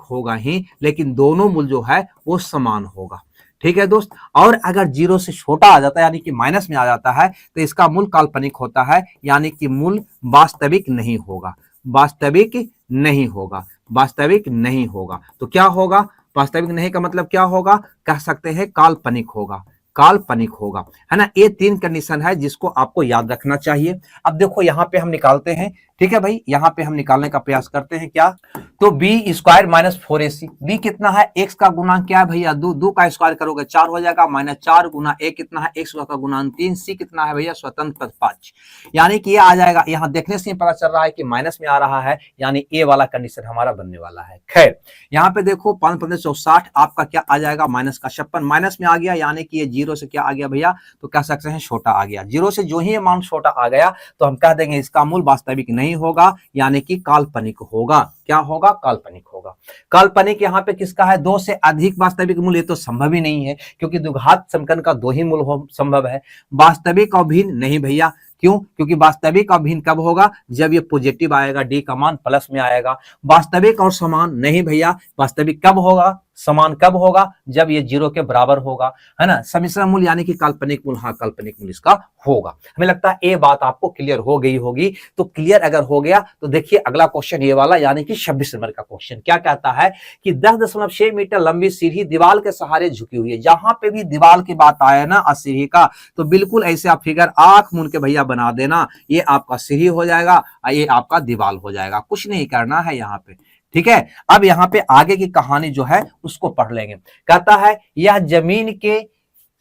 Speaker 1: होगा ही, लेकिन दोनों मूल जो है वो समान होगा, ठीक है दोस्त। और अगर 0 से छोटा आ जाता है यानी कि माइनस में आ जाता है तो इसका मूल काल्पनिक होता है, यानी कि मूल वास्तविक नहीं होगा, वास्तविक नहीं होगा। तो क्या होगा, वास्तविक नहीं का मतलब क्या होगा, कह सकते हैं काल्पनिक होगा, है ना। ये 3 कंडीशन है जिसको आपको याद रखना चाहिए। अब देखो यहाँ पे हम निकालते हैं, ठीक है भाई, यहाँ पे हम निकालने का प्रयास करते हैं। क्या, तो B square minus 4ac, B कितना है, एक्स का गुणांक क्या है भैया 2, 2 का स्क्वायर करोगे 4 हो जाएगा, माइनस 4 गुना ए कितना है, एक्स का गुणांक 3, सी कितना है भैया स्वतंत्र 5, यानी कि ये आ जाएगा। यहाँ देखने से पता चल रहा है कि माइनस में आ रहा है, यानी ए वाला कंडीशन हमारा बनने वाला है। खैर यहाँ पे देखो 5 15 64, आपका क्या आ जाएगा माइनस का 56, माइनस में आ गया, यानी कि ये 0 से क्या आ गया भैया, तो कह सकते हैं छोटा आ गया। 0 से जो ही मान छोटा आ गया तो हम कह देंगे इसका मूल वास्तविक नहीं होगा, यानी कि काल्पनिक होगा। क्या होगा, काल्पनिक होगा। काल्पनिक यहाँ पे किसका है, 2 से अधिक वास्तविक मूल, ये तो संभव ही नहीं है, क्योंकि द्विघात समीकरण का 2 ही मूल संभव है। वास्तविक और भिन्न नहीं भैया, क्यों, क्योंकि वास्तविक और भिन्न कब होगा, जब ये पॉजिटिव आएगा, डी का मान प्लस में आएगा। वास्तविक और समान नहीं भैया, वास्तविक कब होगा, समान कब होगा, जब ये 0 के बराबर होगा, है ना। सम्मिश्र मूल यानी कि काल्पनिक मूल, हाँ काल्पनिक मूल इसका होगा। हमें लगता है ये बात आपको क्लियर हो गई होगी। तो क्लियर अगर हो गया तो देखिए अगला क्वेश्चन ये वाला, यानी कि 26 नंबर का क्वेश्चन क्या कहता है कि 10.6 मीटर लंबी सीढ़ी दीवार के सहारे झुकी हुई है। जहां पे भी दीवार की बात आए ना सीढ़ी का, तो बिल्कुल ऐसे आप फिगर आंख मूंद के भैया बना देना, ये आपका सीढ़ी हो जाएगा, ये आपका दीवार हो जाएगा, कुछ नहीं करना है यहाँ पे, ठीक है। अब यहाँ पे आगे की कहानी जो है उसको पढ़ लेंगे। कहता है यह जमीन के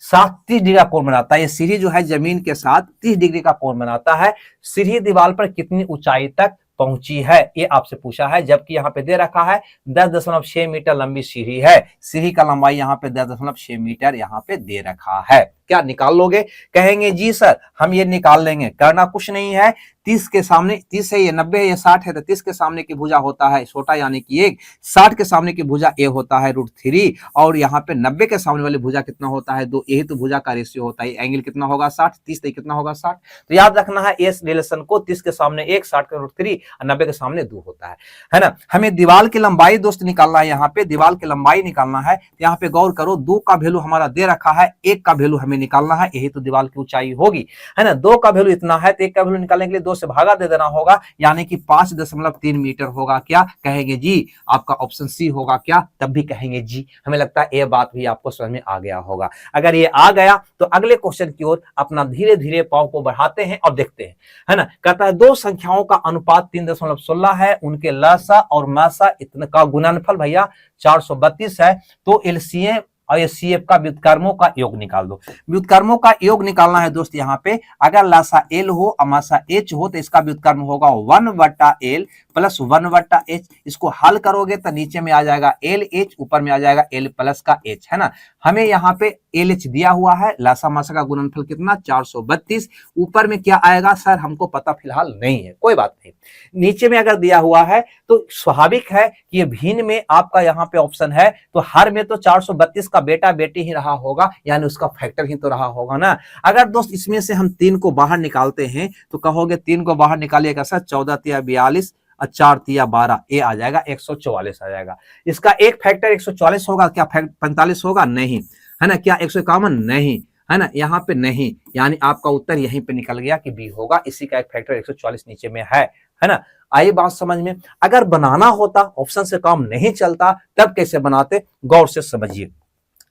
Speaker 1: साथ 30 डिग्री का कोण बनाता है, ये सीढ़ी जो है जमीन के साथ 30 डिग्री का कोण बनाता है। सीढ़ी दीवार पर कितनी ऊंचाई तक पहुंची है, ये आपसे पूछा है, जबकि यहाँ पे दे रखा है 10.6 मीटर लंबी सीढ़ी है। सीढ़ी का लंबाई यहाँ पे 10.6 मीटर यहाँ पे दे रखा है। क्या निकाल लोगे? कहेंगे जी सर हम ये निकाल लेंगे, करना कुछ नहीं है। 30 के सामने 30 है, ये 90 है, ये 60 है, तो 30 के सामने की भुजा होता है छोटा यानी कि 1, 60 के सामने की भुजा ए होता है √3, और यहाँ पे 90 के सामने वाली भुजा कितना होता है 2, यही तो भुजा का रेशियो होता है। एंगल कितना होगा 60, 30 कितना होगा 60। तो याद रखना है इस रिलेशन को, 30 के सामने 1, 60 का √3 और 90 के सामने 2 होता है ना। हमें दीवार की लंबाई दोस्त निकालना है, यहाँ पे दीवार की लंबाई निकालना है। यहाँ पे गौर करो 2 का वैल्यू हमारा दे रखा है, 1 का वैल्यू हमें निकालना है, यही तो दीवार की ऊंचाई होगी, है ना। 2 का वैल्यू इतना है तो 1 का वैल्यू निकालने के लिए 2 से भागा दे देना होगा, यानी कि 5.3 मीटर होगा। क्या कहेंगे जी? आपका ऑप्शन सी होगा। क्या? तब भी कहेंगे जी। हमें लगता है ये बात भी आपको समझ में आ गया होगा। अगर ये आ गया तो अगले क्वेश्चन की ओर अपना धीरे धीरे पाव को बढ़ाते हैं और देखते हैं, है ना। कहता है दो संख्याओं का अनुपात 3.16 है, उनके लसा और मासा इतने का गुणनफल भैया 432 है, तो एलसीएम और एचसीएफ का व्युत्क्रमों का योग निकाल दो। व्युत्क्रमों का योग निकालना है दोस्त। यहाँ पे अगर लासा एल हो और मासा एच हो तो इसका व्युत्क्रम होगा 1/L प्लस 1/H। इसको हल करोगे तो नीचे में आ जाएगा LH, ऊपर में आ जाएगा L प्लस का H, है ना। हमें यहाँ पे LH दिया हुआ है, लासा मासा का गुणनफल कितना 432, ऊपर में क्या आएगा सर हमको पता फिलहाल नहीं है, कोई बात नहीं। नीचे में अगर दिया हुआ है तो स्वाभाविक है कि ये भिन्न में आपका यहाँ पे ऑप्शन है, तो हर में तो 432 का बेटा बेटी ही रहा होगा, यानी उसका फैक्टर ही तो रहा होगा ना। अगर दोस्त इसमें से हम 3 को बाहर निकालते हैं तो कहोगे 3 को बाहर निकालिएगा सर, 14 तिया 42 और 4 तिया 12, ये आ जाएगा 144 आ जाएगा। इसका एक फैक्टर 144 होगा क्या? 45 होगा? नहीं, है ना। क्या 151? नहीं, है ना। यहाँ पे नहीं, यानी आपका उत्तर यहीं पे निकल गया कि बी होगा। इसी का एक फैक्टर 144 नीचे में है ना। आई बात समझ में? अगर बनाना होता, ऑप्शन से काम नहीं चलता, तब कैसे बनाते गौर से समझिए।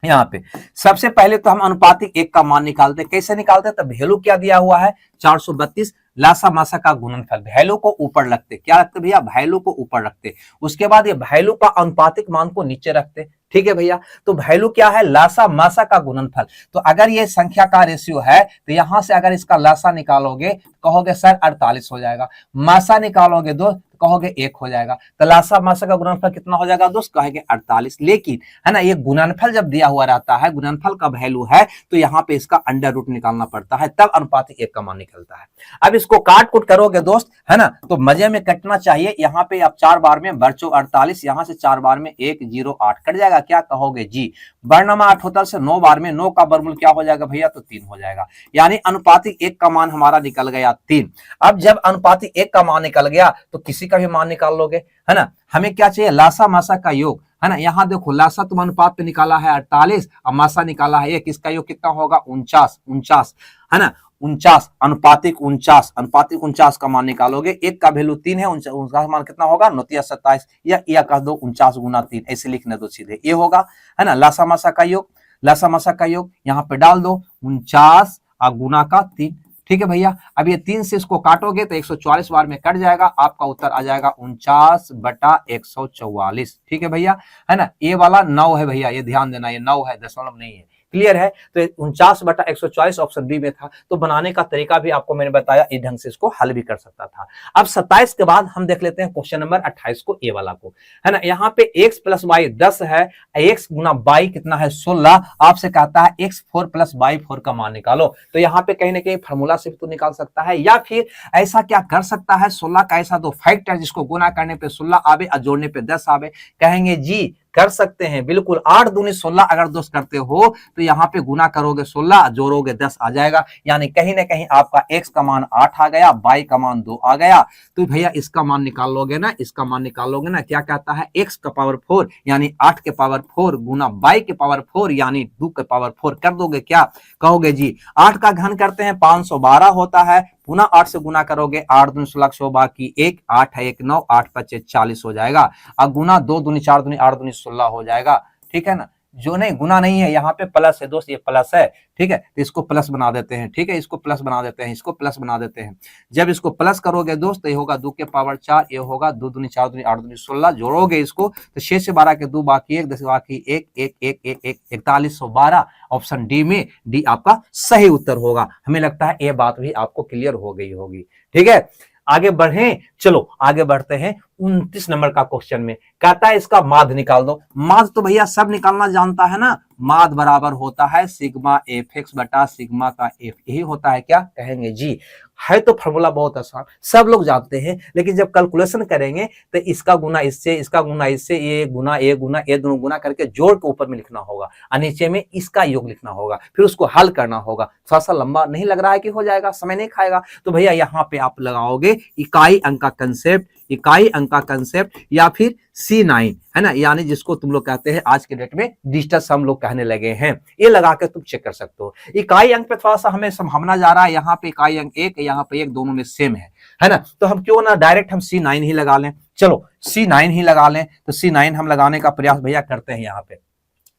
Speaker 1: यहाँ पे सबसे पहले तो हम अनुपातिक 1 का मान निकालते। कैसे निकालते? तो वैल्यू क्या दिया हुआ है 432, लासा मासा का गुणनफल, वैल्यू को ऊपर रखते। क्या रखते भैया? वैल्यू को ऊपर रखते। उसके बाद ये वैल्यू का अनुपातिक मान को नीचे रखते। ठीक है भैया। तो वैल्यू क्या है? लासा मासा का गुणनफल। तो अगर ये संख्या का रेशियो है तो यहां से अगर इसका लासा निकालोगे कहोगे सर 48 हो जाएगा, मासा निकालोगे दोस्त कहोगे 1 हो जाएगा। तो लासा मासा का गुणनफल कितना हो जाएगा दोस्त? कहेंगे 48। लेकिन है ना, ये गुणनफल जब दिया हुआ रहता है, गुणनफल का वैल्यू है, तो यहाँ पे इसका अंडर रूट निकालना पड़ता है, तब अनुपातिक 1 का मान निकलता है। अब इसको काट कुट करोगे दोस्त, है ना, तो मजे में कटना चाहिए। यहाँ पे आप 4 बार में बर्चो 48, यहाँ से 4 बार में 1 0 8 कट जाएगा। क्या कहोगे जी? वर्णमा 8 होता से 9 बार में 9 का वर्गमूल क्या हो जाएगा भैया? तो 3 हो जाएगा, यानी अनुपातिक 1 का मान हमारा निकल गया 3। अब जब अनुपातिक 1 का मान निकल गया तो किसी का भी मान निकाल लोगे, है ना। हमें क्या चाहिए? लासा मासा का योग, है ना। यहाँ देखो लासा तुम अनुपात पे निकाला है 48 और मासा निकाला है 1, इसका योग कितना होगा? 49, है ना। 49 अनुपातिक 49 का मान निकालोगे। 1 का वैल्यू 3 है, उसका मान कितना होगा? 9 तिया 27, या कह दो 49 गुना 3, ऐसे लिखने दो सीधे, ये होगा, है ना। लासा मासा का योग, लासा मासा का योग यहाँ पे डाल दो 49 और गुना का 3। ठीक है भैया। अब ये 3 से इसको काटोगे तो 144 बार में कट जाएगा, आपका उत्तर आ जाएगा 49/144। ठीक है भैया, है ना। ये वाला 9 है भैया, ये ध्यान देना, ये 9 है, दशमलव नहीं है। क्लियर है? तो 49/144 ऑप्शन बी में था। तो बनाने का तरीका भी आपको मैंने बताया, इस ढंग से इसको हल भी कर सकता था। अब 27 के बाद हम देख लेते हैं क्वेश्चन नंबर 28 को, ए वाला को, है ना। यहाँ पे x + y 10 है, x गुना y कितना है? 16। आपसे कहता है x4 + y4 का मान निकालो। तो यहाँ पे कहीं ना कहीं फार्मूला से तो निकाल सकता है, या फिर ऐसा क्या कर सकता है, 16 का ऐसा दो फैक्टर जिसको गुना करने पे 16 आवे और जोड़ने पे 10 आवे। कहेंगे जी कर सकते हैं, बिल्कुल। 8 दूनी 16 अगर दोस्त करते हो तो यहाँ पे गुना करोगे 16, जोड़ोगे 10 आ जाएगा, यानी कहीं ना कहीं आपका x का मान 8 आ गया, y का मान 2 आ गया। तो भैया इसका मान निकाल लोगे ना, इसका मान निकाल लोगे ना। क्या कहता है? x का पावर 4 यानी 8 के पावर 4 गुना y के पावर 4 यानी 2 के पावर 4 कर दोगे। क्या कहोगे जी? 8 का घन करते हैं 512 होता है, पुनः 8 से गुना करोगे 8 दूनी 16 100 बाकी 1 8 है 1 9 8 5 40 हो जाएगा। अब गुना 2 दूनी 4 दूनी 8 दूनी 16 हो जाएगा। ठीक है ना। जो नहीं गुना नहीं है, यहाँ पे प्लस है दोस्त, ये प्लस है। ठीक है, तो इसको प्लस बना देते हैं। ठीक है, इसको प्लस बना देते हैं, इसको प्लस बना देते हैं। जब इसको प्लस करोगे दोस्त, ये होगा 2 के पावर 4, ये होगा 2 दूनी 4 दूनी 8 दूनी 16, जोड़ोगे इसको तो 6 से 12 के 2 बाकी 1 10 बाकी 1 1 1 1 1 4112। ऑप्शन डी में डी आपका सही उत्तर होगा। हमें लगता है ये बात भी आपको क्लियर हो गई होगी। ठीक है, आगे बढ़े, चलो आगे बढ़ते हैं 29 नंबर का क्वेश्चन में। कहता है इसका माध्य निकाल दो। माध्य तो भैया सब निकालना जानता है ना, माद बराबर होता है सिग्मा एफ एक्स बटा सिग्मा का एफ, यही होता है क्या, कहेंगे जी। है तो फॉर्मूला बहुत आसान, सब लोग जानते हैं, लेकिन जब कैलकुलेशन करेंगे तो इसका गुना इससे, इसका गुना इससे, ये गुना ये दोनों गुना करके जोड़ के ऊपर में लिखना होगा और नीचे में इसका योग लिखना होगा, फिर उसको हल करना होगा। थोड़ा सा लंबा नहीं लग रहा है कि हो जाएगा, समय नहीं खाएगा। तो भैया यहाँ पे आप लगाओगे इकाई अंक का कंसेप्ट, इकाई अंक का कंसेप्ट या फिर C9 है ना, यानी जिसको तुम लोग कहते हैं आज के डेट में डिजिटल सम लोग कहने लगे हैं, ये लगा के तुम चेक कर सकते हो। इकाई अंक पे थोड़ा सा हमें संभावना जा रहा है, यहाँ पे इकाई अंक 1 यहाँ पे 1 दोनों में सेम है ना, तो हम क्यों ना डायरेक्ट हम C9 ही लगा लें। चलो C9 ही लगा लें, तो C9 हम लगाने का प्रयास भैया करते हैं। यहाँ पे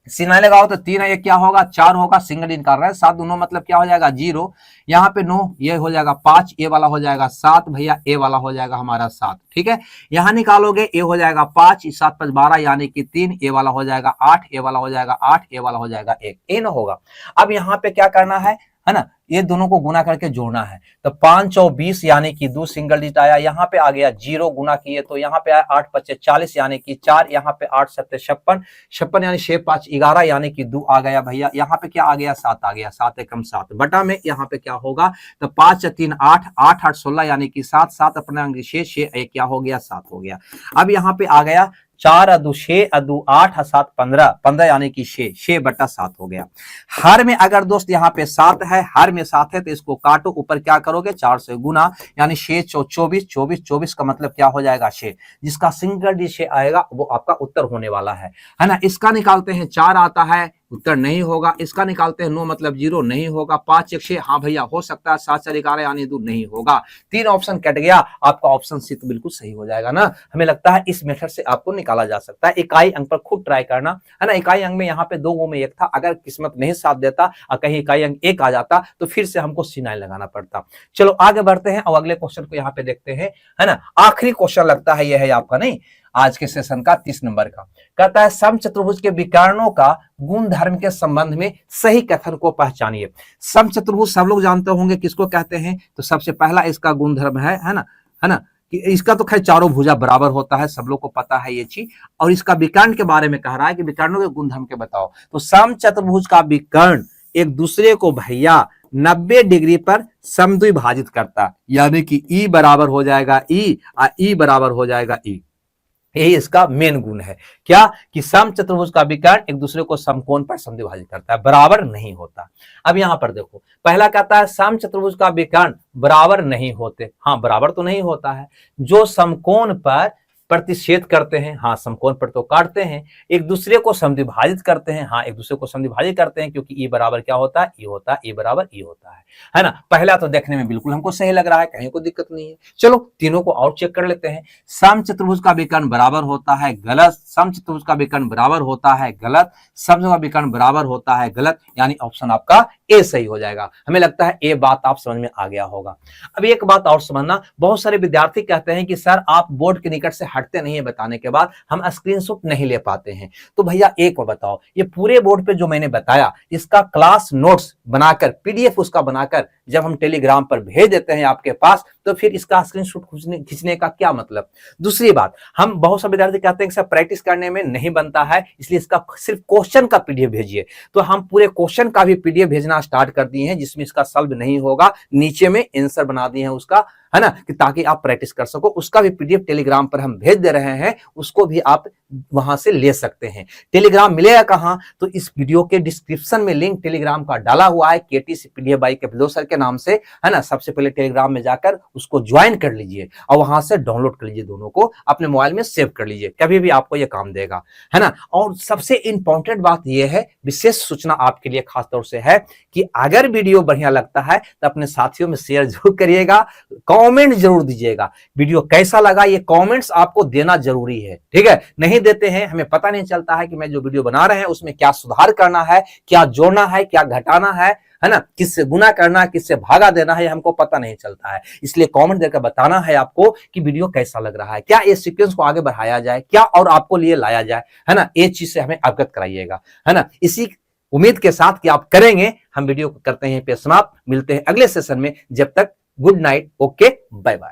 Speaker 1: C9 लगाओ तो 3 ये क्या होगा 4 होगा, सिंगल निकाल रहे हैं, 7 दोनों मतलब क्या हो जाएगा 0, यहाँ पे 9 ये हो जाएगा 5, ए वाला हो जाएगा 7 भैया, ए वाला हो जाएगा हमारा 7, ठीक है। यहाँ निकालोगे ए हो जाएगा 5, 7 5 12 यानी कि 3, ए वाला हो जाएगा 8, ए वाला हो जाएगा 8, ए वाला हो जाएगा 1, ए ना होगा। अब यहाँ पे क्या करना है ना, ये दोनों को गुना करके जोड़ना है, तो 5 और 20 यानी कि 2 सिंगल डिजिट आया, यहाँ पे आ गया 0 गुना किए तो यहाँ पे आया 8 5 40 यानी कि 4, यहाँ पे 8 7 56, 56 यानी 6 5 11 यानी कि 2 आ गया भैया, यहाँ पे क्या आ गया 7 आ गया, 7 एकम 7 बटा में यहाँ पे क्या होगा, तो 5 3 8 8 8 16 यानी कि 7 7 अपने अंक 6 क्या हो गया 7 हो गया। अब यहाँ पे आ गया 4 2 6 2 8 7 15 15 यानी कि 6 बटा 7 हो गया। हर में अगर दोस्त यहाँ पे 7 है, हर में 7 है तो इसको काटो, ऊपर क्या करोगे 4 से गुना, यानी 6 24 24 24 का मतलब क्या हो जाएगा 6, जिसका सिंगल डिजिट आएगा वो आपका उत्तर होने वाला है ना। इसका निकालते हैं 4 आता है, उत्तर नहीं होगा। इसका निकालते हैं 9 मतलब 0 नहीं होगा। 5 1 6 हाँ भैया हो सकता है। 7 4 11 यानी 2 नहीं होगा। 3 ऑप्शन कट गया, आपका ऑप्शन सी तो बिल्कुल सही हो जाएगा ना। हमें लगता है इस मेथड से आपको निकाला जा सकता है। इकाई अंक पर खुद ट्राई करना है ना। इकाई अंक में यहाँ पे 2 में 1 था, अगर किस्मत नहीं साथ देता और कहीं इकाई अंक 1 आ जाता तो फिर से हमको C9 लगाना पड़ता। चलो आगे बढ़ते हैं और अगले क्वेश्चन को यहाँ पे देखते हैं, है ना। आखिरी क्वेश्चन लगता है यह है आपका, नहीं आज के सेशन का 30 नंबर का। कहता है समचतुर्भुज के विकर्णों का गुण धर्म के संबंध में सही कथन को पहचानिए। समचतुर्भुज सब लोग जानते होंगे किसको कहते हैं, तो सबसे पहला इसका गुण धर्म है ना कि इसका तो खैर चारों भुजा बराबर होता है, सब लोग को पता है ये चीज। और इसका विकर्ण के बारे में कह रहा है कि विकर्णों के गुण धर्म के बताओ। तो समचतुर्भुज का विकर्ण एक दूसरे को भैया 90 डिग्री पर समद्विभाजित करता, यानी कि ई बराबर हो जाएगा ई और ई बराबर हो जाएगा ई। यही इसका मेन गुण है क्या, कि समचतुर्भुज का विकर्ण एक दूसरे को समकोण पर समद्विभाजित करता है, बराबर नहीं होता। अब यहां पर देखो, पहला कहता है समचतुर्भुज का विकर्ण बराबर नहीं होते। हाँ बराबर तो नहीं होता है। जो समकोण पर प्रतिच्छेद करते हैं, हाँ समकोण पर तो काटते हैं। एक दूसरे को समद्विभाजित करते हैं, हाँ एक दूसरे को समद्विभाजित करते हैं, क्योंकि ई बराबर क्या होता है, ई होता है, ई बराबर ई होता है ना। पहला तो देखने में बिल्कुल हमको सही लग रहा है, कहीं कोई दिक्कत नहीं है। चलो तीनों को और चेक कर लेते हैं। समचतुर्भुज का विकर्ण बराबर होता है, गलत। समचतुर्भुज का विकर्ण बराबर होता है, गलत। समचतुर्भुज का विकर्ण बराबर होता है, गलत। यानी ऑप्शन आपका ए सही हो जाएगा। हमें लगता है ये बात आप समझ में आ गया होगा। अब एक बात और समझना, बहुत सारे विद्यार्थी कहते हैं कि सर आप बोर्ड के निकट से हटते नहीं है, बताने के बाद हम स्क्रीनशॉट नहीं ले पाते हैं। तो भैया एक बार बताओ, ये पूरे बोर्ड पे जो मैंने बताया इसका क्लास नोट्स बनाकर, पीडीएफ उसका बनाकर जब हम टेलीग्राम पर भेज देते हैं आपके पास, तो फिर इसका स्क्रीनशॉट खींचने का क्या मतलब। दूसरी बात, हम बहुत सारे विद्यार्थी कहते हैं कि सर प्रैक्टिस करने में नहीं बनता है, इसलिए इसका सिर्फ क्वेश्चन का पीडीएफ भेजिए। तो हम पूरे क्वेश्चन का भी पीडीएफ भेजना स्टार्ट कर दिए हैं, जिसमें इसका सॉल्व नहीं होगा, नीचे में आंसर बना दिए हैं उसका, है ना, कि ताकि आप प्रैक्टिस कर सको। उसका भी पीडीएफ टेलीग्राम पर हम भेज दे रहे हैं, उसको भी आप वहां से ले सकते हैं। टेलीग्राम मिलेगा कहां, तो इस वीडियो के डिस्क्रिप्शन में लिंक टेलीग्राम का डाला हुआ है, KTC PDF by Kapil sir के नाम से, है ना। सबसे पहले टेलीग्राम में जाकर उसको ज्वाइन कर लीजिए और वहां से डाउनलोड कर लीजिए, दोनों को अपने मोबाइल में सेव कर लीजिए, कभी भी आपको यह काम देगा, है ना। और सबसे इंपॉर्टेंट बात यह है, विशेष सूचना आपके लिए खास तौर से है, कि अगर वीडियो बढ़िया लगता है तो अपने साथियों में शेयर जरूर करिएगा, कमेंट जरूर दीजिएगा। वीडियो कैसा लगा ये कमेंट्स आपको देना जरूरी है, ठीक है। नहीं देते हैं, हमें पता नहीं चलता है कि मैं जो वीडियो बना रहे हैं उसमें क्या सुधार करना है, क्या जोड़ना है, क्या घटाना है ना, किससे गुना करना है, किससे भागा देना है, हमको पता नहीं चलता है। इसलिए कमेंट देकर बताना है आपको कि वीडियो कैसा लग रहा है, क्या ये सीक्वेंस को आगे बढ़ाया जाए, क्या और आपको लिए लाया जाए, है ना। ये चीज से हमें अवगत कराइएगा, है ना। इसी उम्मीद के साथ कि आप करेंगे, हम वीडियो को करते हैं पे समाप्त। मिलते हैं अगले सेशन में, जब तक good night, okay, bye bye.